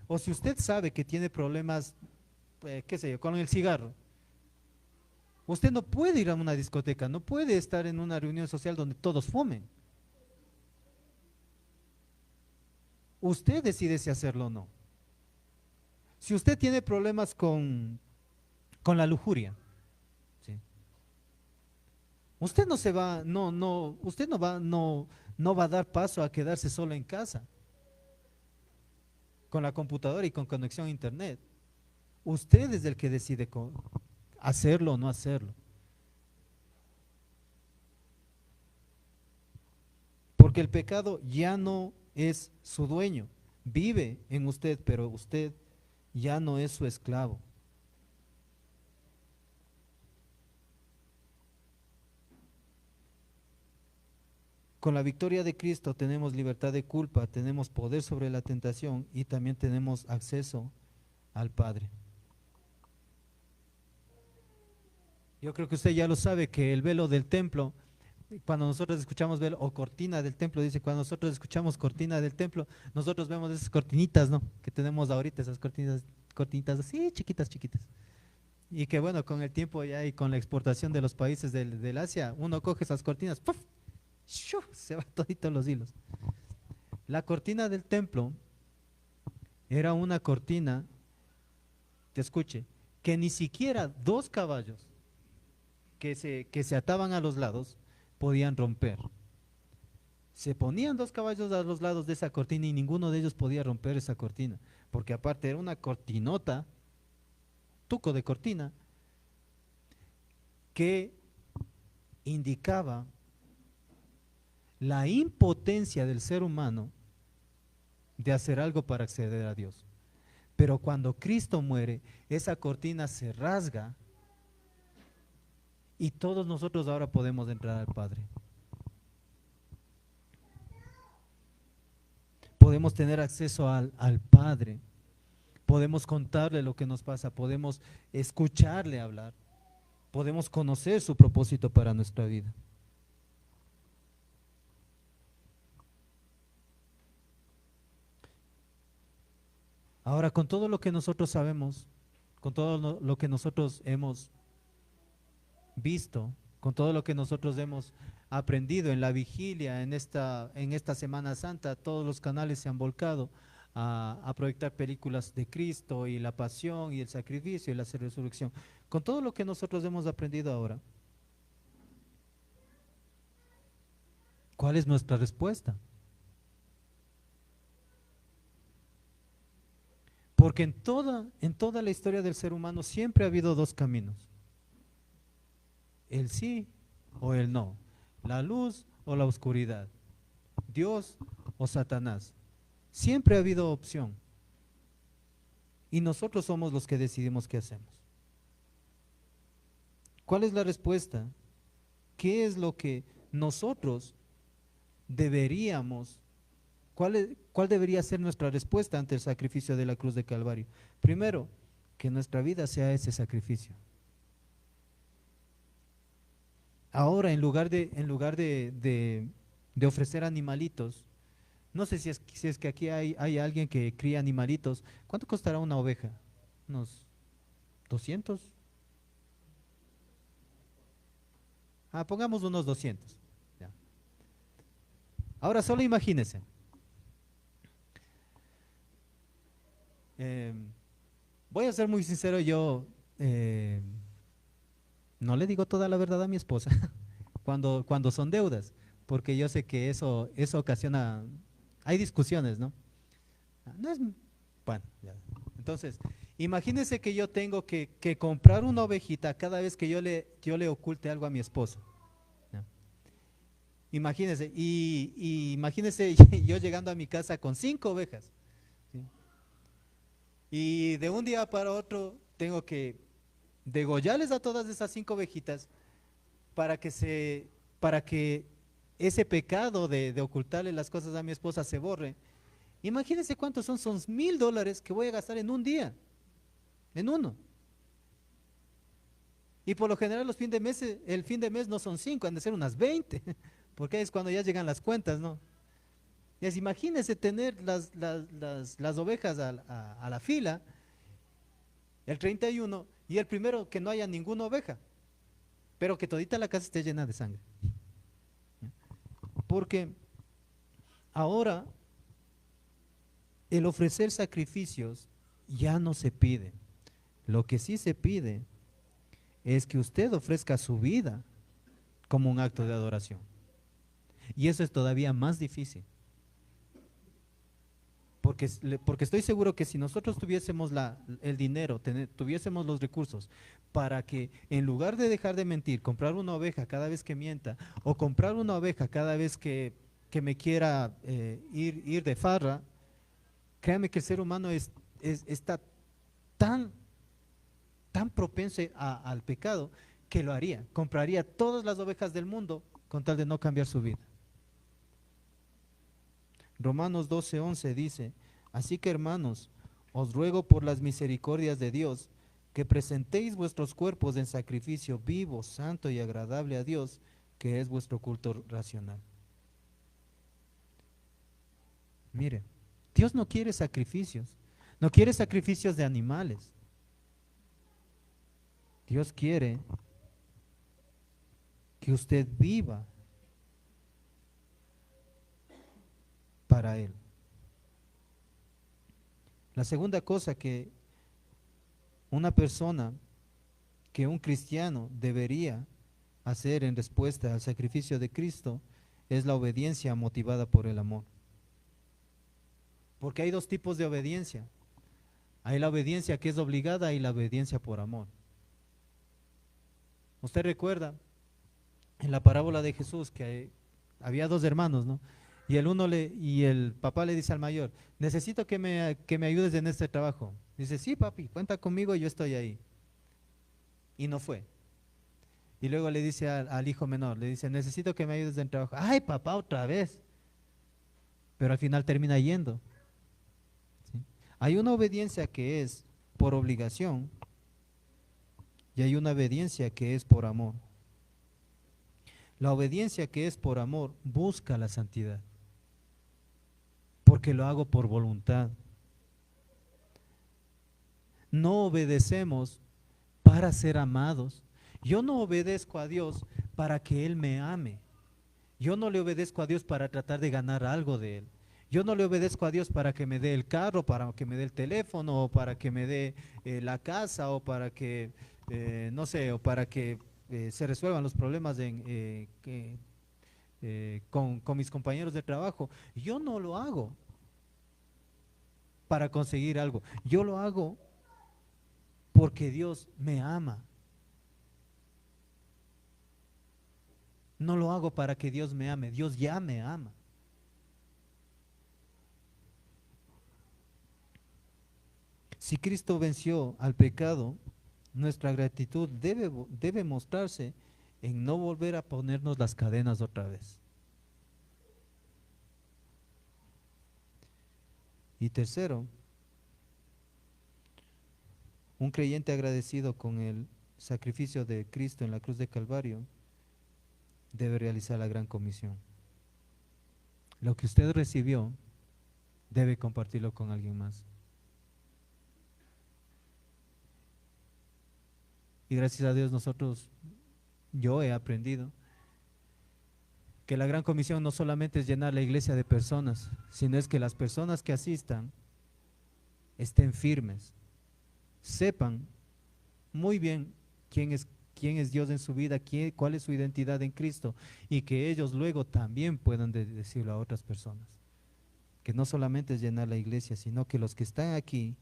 O si usted sabe que tiene problemas, qué sé yo, con el cigarro, usted no puede ir a una discoteca, no puede estar en una reunión social donde todos fumen. Usted decide si hacerlo o no. Si usted tiene problemas con la lujuria, ¿sí? Usted no se va, usted no va a dar paso a quedarse solo en casa con la computadora y con conexión a internet. Usted es el que decide hacerlo o no hacerlo. Porque el pecado ya no es su dueño, vive en usted, pero usted ya no es su esclavo. Con la victoria de Cristo tenemos libertad de culpa, tenemos poder sobre la tentación y también tenemos acceso al Padre. Yo creo que usted ya lo sabe que el velo del templo, cuando nosotros escuchamos velo o cortina del templo, dice, cuando nosotros escuchamos cortina del templo, nosotros vemos esas cortinitas, ¿no? Que tenemos ahorita, esas cortinitas así, chiquitas, chiquitas. Y que bueno, con el tiempo ya y con la exportación de los países del Asia, uno coge esas cortinas, ¡puf! ¡Shoo! Se va toditos los hilos. La cortina del templo era una cortina, te escuche, que ni siquiera dos caballos que se ataban a los lados podían romper. Se ponían dos caballos a los lados de esa cortina y ninguno de ellos podía romper esa cortina, porque aparte era una cortinota, tuco de cortina, que indicaba la impotencia del ser humano de hacer algo para acceder a Dios. Pero cuando Cristo muere, esa cortina se rasga y todos nosotros ahora podemos entrar al Padre. Podemos tener acceso al Padre, podemos contarle lo que nos pasa, podemos escucharle hablar, podemos conocer su propósito para nuestra vida. Ahora, con todo lo que nosotros sabemos, con todo lo que nosotros hemos visto, con todo lo que nosotros hemos aprendido en la vigilia, en esta Semana Santa, todos los canales se han volcado a proyectar películas de Cristo y la pasión y el sacrificio y la resurrección. Con todo lo que nosotros hemos aprendido ahora, ¿cuál es nuestra respuesta? Porque en toda la historia del ser humano siempre ha habido dos caminos: el sí o el no, la luz o la oscuridad, Dios o Satanás. Siempre ha habido opción. Y nosotros somos los que decidimos qué hacemos. ¿Cuál es la respuesta? ¿Qué es lo que nosotros deberíamos, cuál debería ser nuestra respuesta ante el sacrificio de la cruz de Calvario? Primero, que nuestra vida sea ese sacrificio. Ahora, en lugar de ofrecer animalitos, no sé si es que aquí hay alguien que cría animalitos. ¿Cuánto costará una oveja? ¿Unos 200? Pongamos unos 200. Ya. Ahora solo imagínense. Voy a ser muy sincero, yo no le digo toda la verdad a mi esposa cuando son deudas, porque yo sé que eso ocasiona, hay discusiones, ¿no? No es, bueno, ya. Entonces, imagínense que yo tengo que comprar una ovejita cada vez que yo le oculte algo a mi esposo. ¿Ya? Imagínense, y imagínense yo llegando a mi casa con 5 ovejas, ¿sí? Y de un día para otro tengo que degollarles a todas esas 5 ovejitas para que ese pecado de ocultarle las cosas a mi esposa se borre. Imagínense cuántos son $1,000 que voy a gastar en un día, en uno. Y por lo general el fin de mes no son 5, han de ser unas 20, porque es cuando ya llegan las cuentas, ¿no? Y así, imagínense tener las ovejas a la fila, el 31, y el primero que no haya ninguna oveja, pero que todita la casa esté llena de sangre. Porque ahora el ofrecer sacrificios ya no se pide. Lo que sí se pide es que usted ofrezca su vida como un acto de adoración. Y eso es todavía más difícil. Porque estoy seguro que si nosotros tuviésemos el dinero, tuviésemos los recursos para que en lugar de dejar de mentir, comprar una oveja cada vez que mienta, o comprar una oveja cada vez que me quiera ir de farra, créame que el ser humano está tan propenso al pecado que lo haría. Compraría todas las ovejas del mundo con tal de no cambiar su vida. Romanos 12:11 dice: así que, hermanos, os ruego por las misericordias de Dios que presentéis vuestros cuerpos en sacrificio vivo, santo y agradable a Dios, que es vuestro culto racional. Mire, Dios no quiere sacrificios, no quiere sacrificios de animales. Dios quiere que usted viva para Él. La segunda cosa que una persona, que un cristiano debería hacer en respuesta al sacrificio de Cristo es la obediencia motivada por el amor. Porque hay dos tipos de obediencia. Hay la obediencia que es obligada y la obediencia por amor. Usted recuerda en la parábola de Jesús que había dos hermanos, ¿no? Y el papá le dice al mayor, necesito que me ayudes en este trabajo. Dice, sí, papi, cuenta conmigo, yo estoy ahí. Y no fue. Y luego le dice al hijo menor, le dice, necesito que me ayudes en el trabajo. Ay, papá, otra vez. Pero al final termina yendo. ¿Sí? Hay una obediencia que es por obligación y hay una obediencia que es por amor. La obediencia que es por amor busca la santidad, porque lo hago por voluntad. No obedecemos para ser amados. Yo no obedezco a Dios para que Él me ame. Yo no le obedezco a Dios para tratar de ganar algo de Él. Yo no le obedezco a Dios para que me dé el carro, para que me dé el teléfono, o para que me dé la casa, o para que, no sé, o para que se resuelvan los problemas con mis compañeros de trabajo. Yo no lo hago para conseguir algo. Yo lo hago porque Dios me ama. No lo hago para que Dios me ame. Dios ya me ama. Si Cristo venció al pecado, nuestra gratitud debe mostrarse en no volver a ponernos las cadenas otra vez. Y tercero, un creyente agradecido con el sacrificio de Cristo en la cruz de Calvario debe realizar la gran comisión. Lo que usted recibió debe compartirlo con alguien más. Y gracias a Dios yo he aprendido que la gran comisión no solamente es llenar la iglesia de personas, sino es que las personas que asistan estén firmes, sepan muy bien quién es Dios en su vida, cuál es su identidad en Cristo, y que ellos luego también puedan decirlo a otras personas. Que no solamente es llenar la iglesia, sino que los que están aquí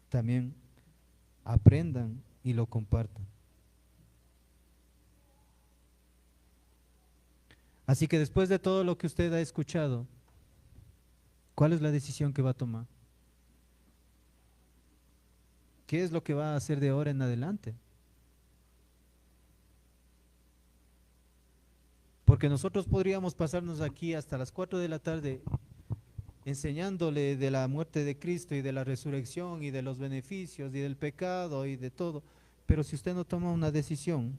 también aprendan y lo compartan. Así que después de todo lo que usted ha escuchado, ¿cuál es la decisión que va a tomar? ¿Qué es lo que va a hacer de ahora en adelante? Porque nosotros podríamos pasarnos aquí hasta las 4 de la tarde enseñándole de la muerte de Cristo y de la resurrección y de los beneficios y del pecado y de todo, pero si usted no toma una decisión,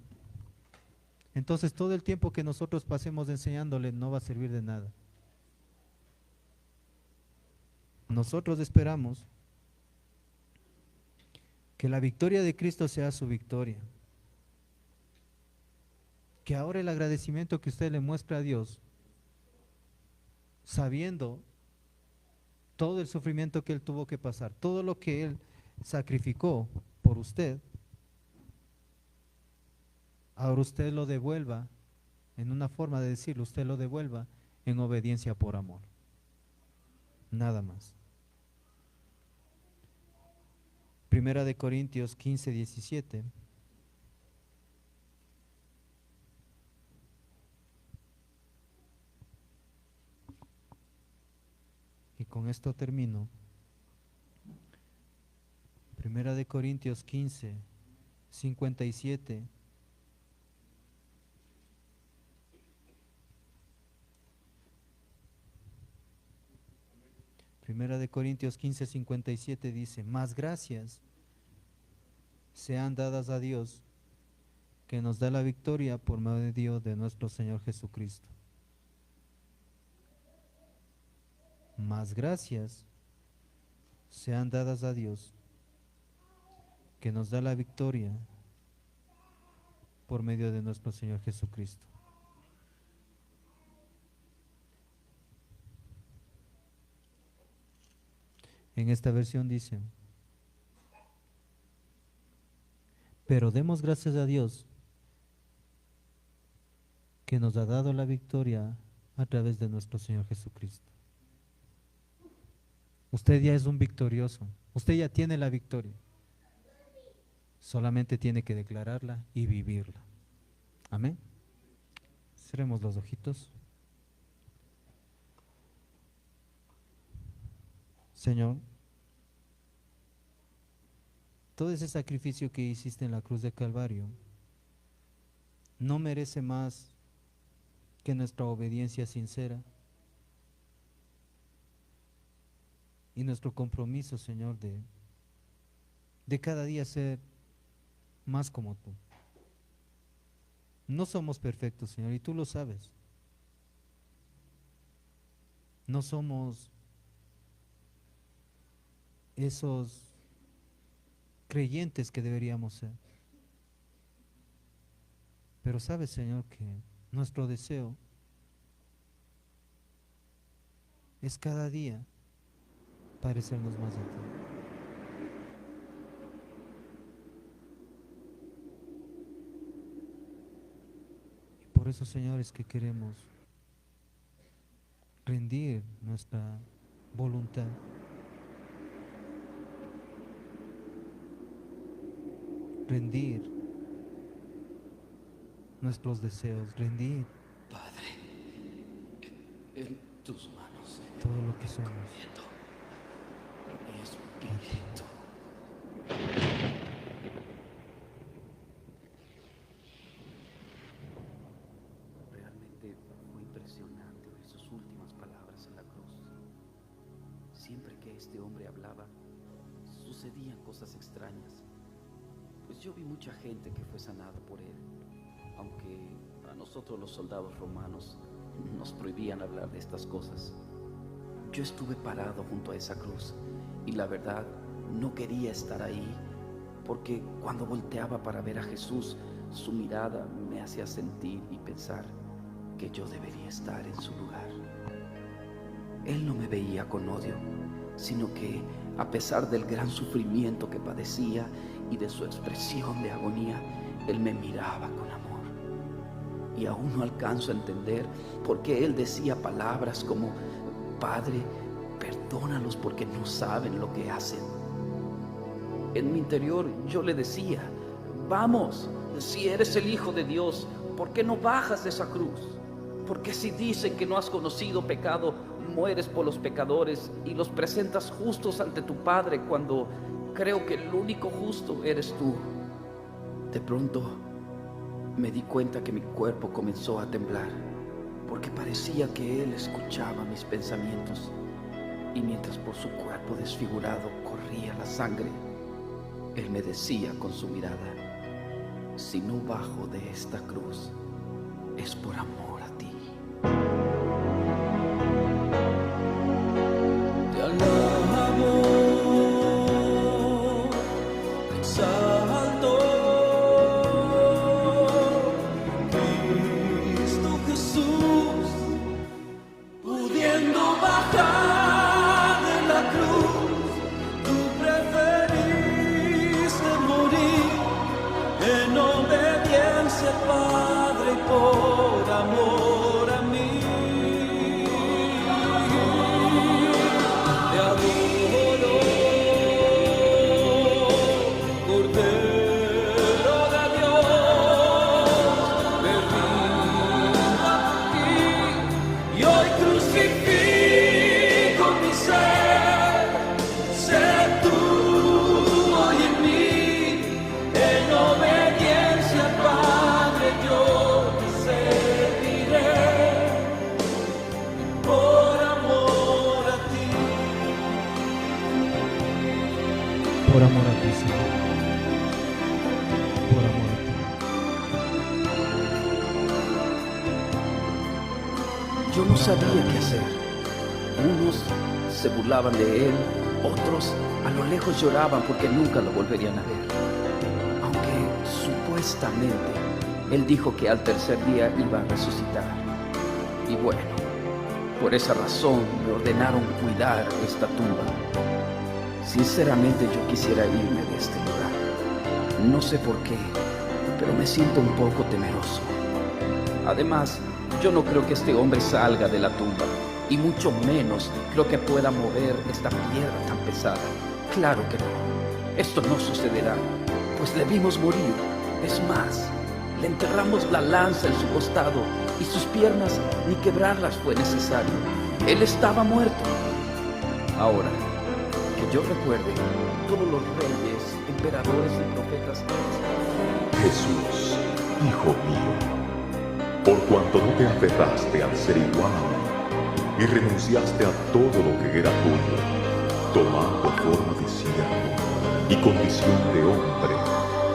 entonces todo el tiempo que nosotros pasemos enseñándole no va a servir de nada. Nosotros esperamos que la victoria de Cristo sea su victoria. Que ahora el agradecimiento que usted le muestra a Dios, sabiendo todo el sufrimiento que Él tuvo que pasar, todo lo que Él sacrificó por usted, ahora usted lo devuelva, en una forma de decirlo, usted lo devuelva en obediencia por amor. Nada más. Primera de Corintios 15, 17. Y con esto termino. Primera de Corintios 15, 57. Primera de Corintios 15, 57 dice, más gracias sean dadas a Dios, que nos da la victoria por medio de nuestro Señor Jesucristo. Más gracias sean dadas a Dios, que nos da la victoria por medio de nuestro Señor Jesucristo. En esta versión dice, pero demos gracias a Dios que nos ha dado la victoria a través de nuestro Señor Jesucristo. Usted ya es un victorioso, usted ya tiene la victoria. Solamente tiene que declararla y vivirla. Amén. Cerremos los ojitos. Señor, todo ese sacrificio que hiciste en la cruz de Calvario no merece más que nuestra obediencia sincera y nuestro compromiso, Señor, de cada día ser más como tú. No somos perfectos, Señor, y tú lo sabes. No somos esos creyentes que deberíamos ser. Pero sabes, Señor, que nuestro deseo es cada día parecernos más a ti. Y por eso, Señor, es que queremos rendir nuestra voluntad, rendir nuestros deseos, rendir Padre, en tus manos todo lo que somos. mi espíritu. Realmente fue impresionante oír sus últimas palabras en la cruz. Siempre que este hombre hablaba, sucedían cosas extrañas. Pues yo vi mucha gente que fue sanada por él, aunque a nosotros los soldados romanos nos prohibían hablar de estas cosas. Yo estuve parado junto a esa cruz y la verdad no quería estar ahí, porque cuando volteaba para ver a Jesús, su mirada me hacía sentir y pensar que yo debería estar en su lugar. Él no me veía con odio, sino que a pesar del gran sufrimiento que padecía y de su expresión de agonía, Él me miraba con amor. Y aún no alcanzo a entender por qué Él decía palabras como: Padre, perdónalos porque no saben lo que hacen. En mi interior yo le decía: vamos, si eres el Hijo de Dios, ¿por qué no bajas de esa cruz? Porque si dicen que no has conocido pecado, mueres por los pecadores y los presentas justos ante tu Padre, cuando creo que el único justo eres tú. De pronto me di cuenta que mi cuerpo comenzó a temblar, porque parecía que Él escuchaba mis pensamientos, y mientras por su cuerpo desfigurado corría la sangre, Él me decía con su mirada: si no bajo de esta cruz, es por amor a ti. Te alabo, te exalto, Cristo Jesús, pudiendo bajar de la cruz, tú preferiste morir en obediencia al Padre por amor a mí. Te adoro, Cordero de Dios, me rindo a ti y hoy crucifico mi ser. Sé tú hoy en mí, en obediencia al Padre yo te serviré, por amor a ti. Por amor a ti, Señor. Por amor a ti. Yo no sabía qué hacer. Unos se burlaban de él, otros a lo lejos lloraban porque nunca lo volverían a ver. Aunque supuestamente él dijo que al tercer día iba a resucitar. Y bueno, por esa razón me ordenaron cuidar esta tumba. Sinceramente yo quisiera irme de este lugar. No sé por qué, pero me siento un poco temeroso. Además, yo no creo que este hombre salga de la tumba, y mucho menos creo que pueda mover esta piedra tan pesada. Claro que no, esto no sucederá. pues le vimos morir. Es más, le enterramos la lanza en su costado y sus piernas ni quebrarlas fue necesario. Él estaba muerto. Ahora, que yo recuerde, todos los reyes, emperadores y profetas. Jesús, Hijo mío, por cuanto no te aferraste al ser igual a mí y renunciaste a todo lo que era tuyo, tomando forma de siervo y condición de hombre,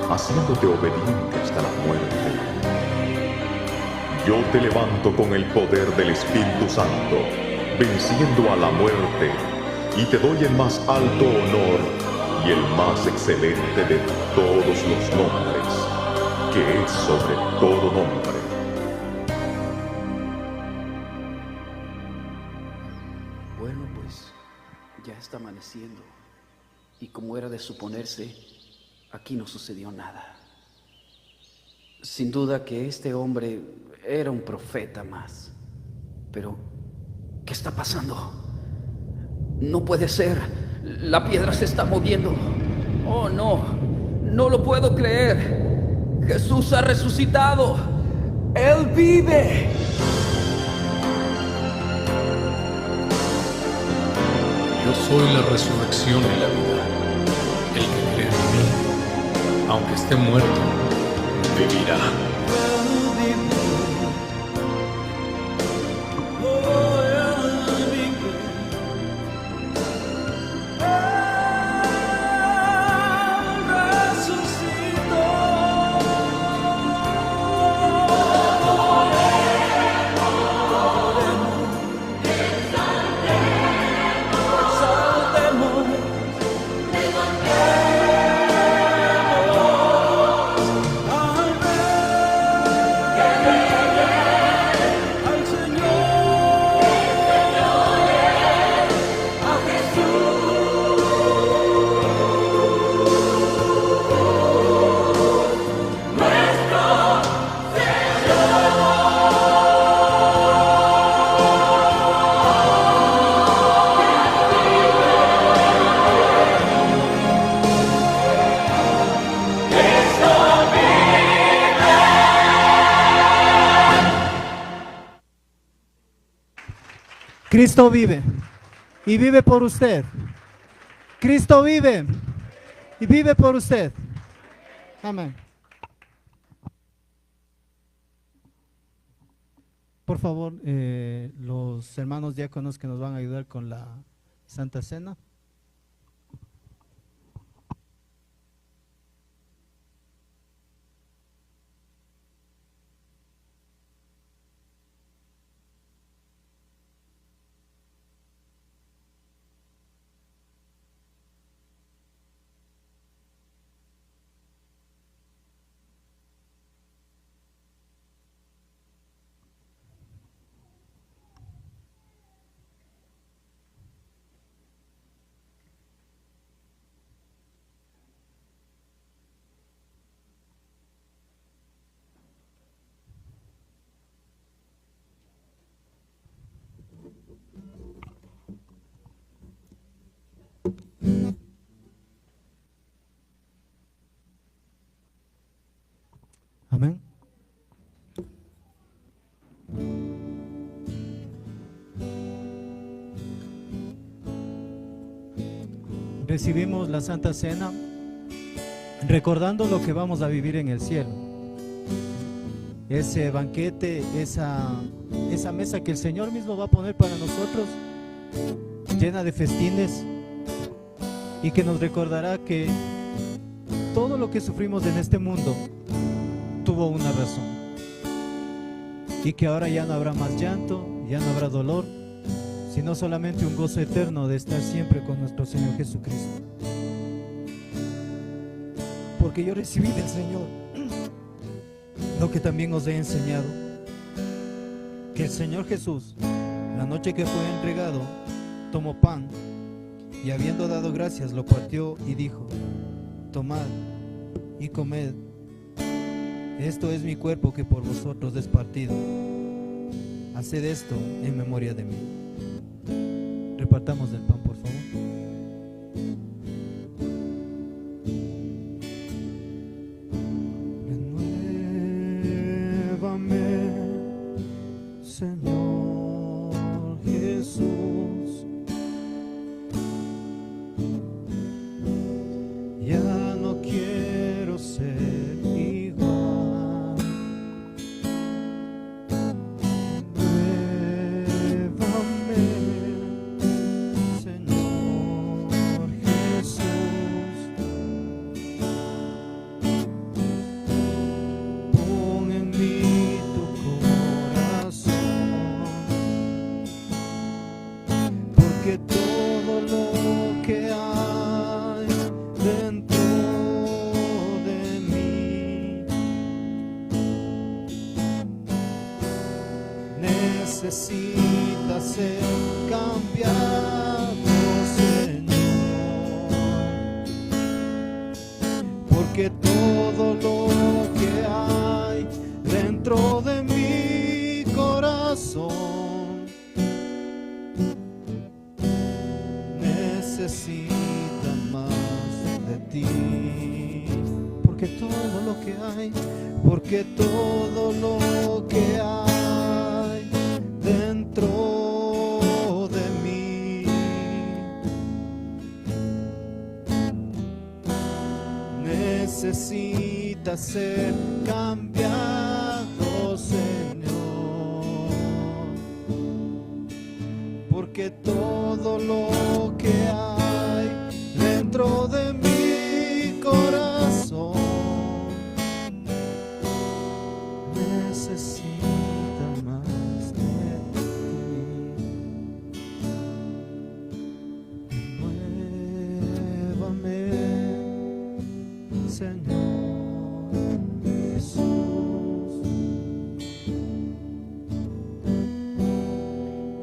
haciéndote obediente hasta la muerte. Yo te levanto con el poder del Espíritu Santo, venciendo a la muerte, y te doy el más alto honor y el más excelente de todos los nombres, que es sobre todo nombre. Bueno, pues ya está amaneciendo, y como era de suponerse, aquí no sucedió nada. Sin duda que este hombre era un profeta más. Pero, ¿qué está pasando? No puede ser. La piedra se está moviendo. Oh, no. No lo puedo creer. Jesús ha resucitado. Él vive. Yo soy la resurrección y la vida. El que cree en mí, aunque esté muerto, vivirá. Cristo vive y vive por usted. Cristo vive y vive por usted. Amén. Por favor, los hermanos diáconos que nos van a ayudar con la Santa Cena. Amén. Recibimos la Santa Cena recordando lo que vamos a vivir en el cielo. Ese banquete, esa mesa que el Señor mismo va a poner para nosotros, llena de festines, y que nos recordará que todo lo que sufrimos en este mundo tuvo una razón, y que ahora ya no habrá más llanto, ya no habrá dolor, sino solamente un gozo eterno de estar siempre con nuestro Señor Jesucristo. Porque yo recibí del Señor lo que también os he enseñado, que el Señor Jesús, la noche que fue entregado, tomó pan y habiendo dado gracias lo partió y dijo: tomad y comed, esto es mi cuerpo que por vosotros es partido. Haced esto en memoria de mí. Repartamos el pan, por favor. necesita ser cambiado, Señor, porque todo lo que hay dentro de mi corazón necesita más de ti, porque todo lo que hay, porque todo lo que hay dentro de mí necesita ser cambiado, Señor, porque todo lo que hay dentro de mi corazón necesita más de ti. Muévame, Señor Jesús.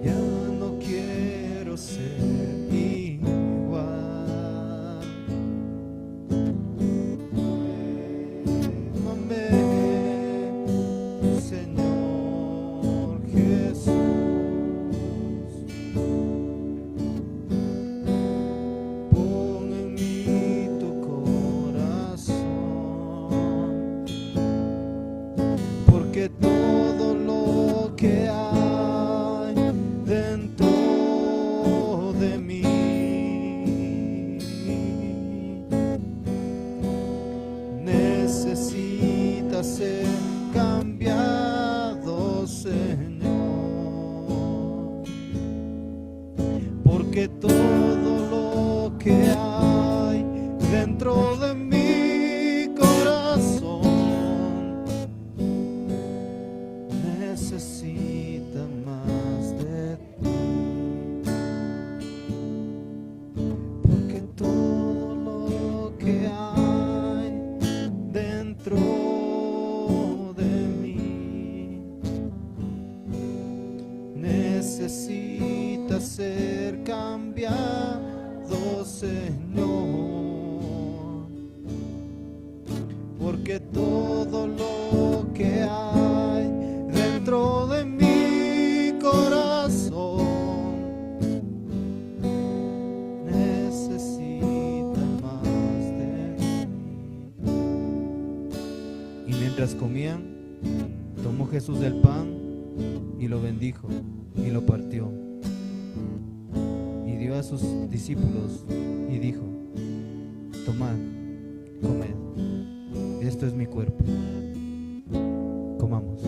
Ya no quiero ser igual. Muévame, Señor Jesús. Pon en mí tu corazón, porque todo lo que hay dentro de mí necesita ser cambiado, Señor, porque todo lo que hay dentro de mi corazón necesita más de ti, porque todo lo que hay dentro de mí necesita ser cambiado, Señor, porque todo lo que hay dentro de mi corazón necesita más de ti. Y mientras comían, tomó Jesús el pan y lo bendijo y lo partió y dio a sus discípulos y dijo: tomad, comed, esto es mi cuerpo. Comamos.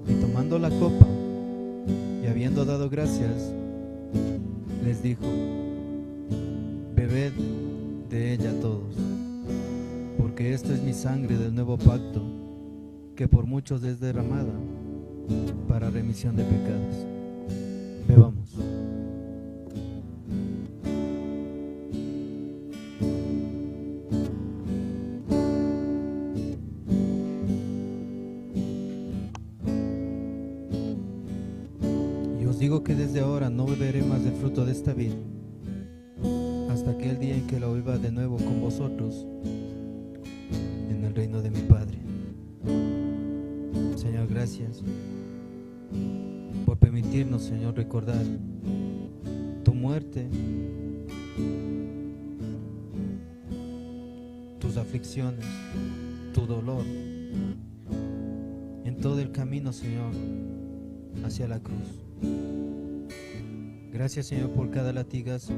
Y tomando la copa y habiendo dado gracias, les dijo: bebed de ella todos, porque esta es mi sangre del nuevo pacto, que por muchos es derramada para remisión de pecados. Bebamos. Y os digo que desde ahora no beberé más del fruto de esta vid, hasta aquel día en que lo beba de nuevo con vosotros en el reino de mi Padre. Señor, gracias por permitirnos, Señor, recordar tu muerte, tus aflicciones, tu dolor en todo el camino, Señor, hacia la cruz. Gracias, Señor, por cada latigazo,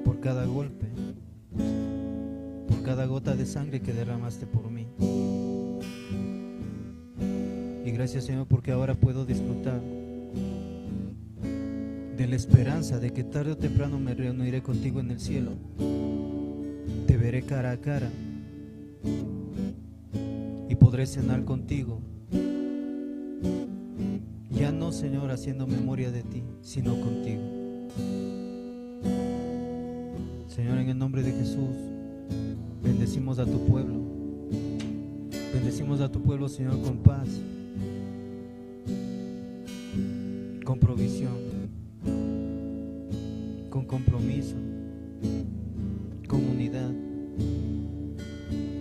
por cada golpe, por cada gota de sangre que derramaste por mí. Y gracias, Señor, porque ahora puedo disfrutar de la esperanza de que tarde o temprano me reuniré contigo en el cielo. Te veré cara a cara y podré cenar contigo. Ya no, Señor, haciendo memoria de ti, sino contigo. Señor, en el nombre de Jesús, bendecimos a tu pueblo. Bendecimos a tu pueblo, Señor, con paz, con provisión, con compromiso, con unidad.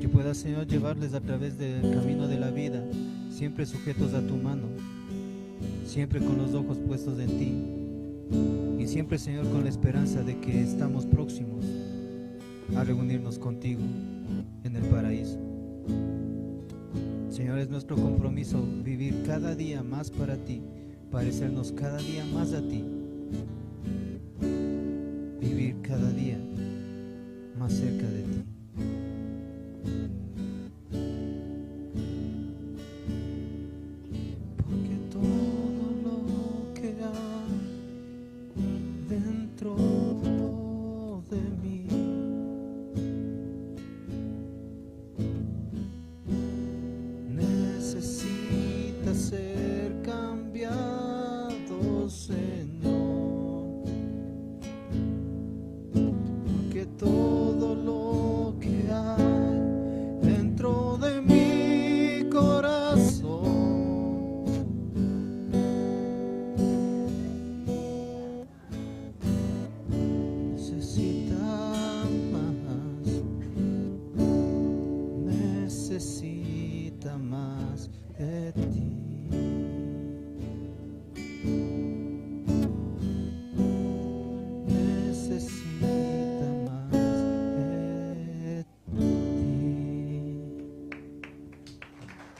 Que puedas, Señor, llevarles a través del camino de la vida, siempre sujetos a tu mano, siempre con los ojos puestos en ti, y siempre, Señor, con la esperanza de que estamos próximos a reunirnos contigo en el paraíso. Señor, es nuestro compromiso vivir cada día más para ti, parecernos cada día más a ti, vivir cada día más cerca de ti. Porque todo lo que hay dentro de mí necesita ser cambiado, Señor. Porque todo lo que hay dentro de mi corazón necesita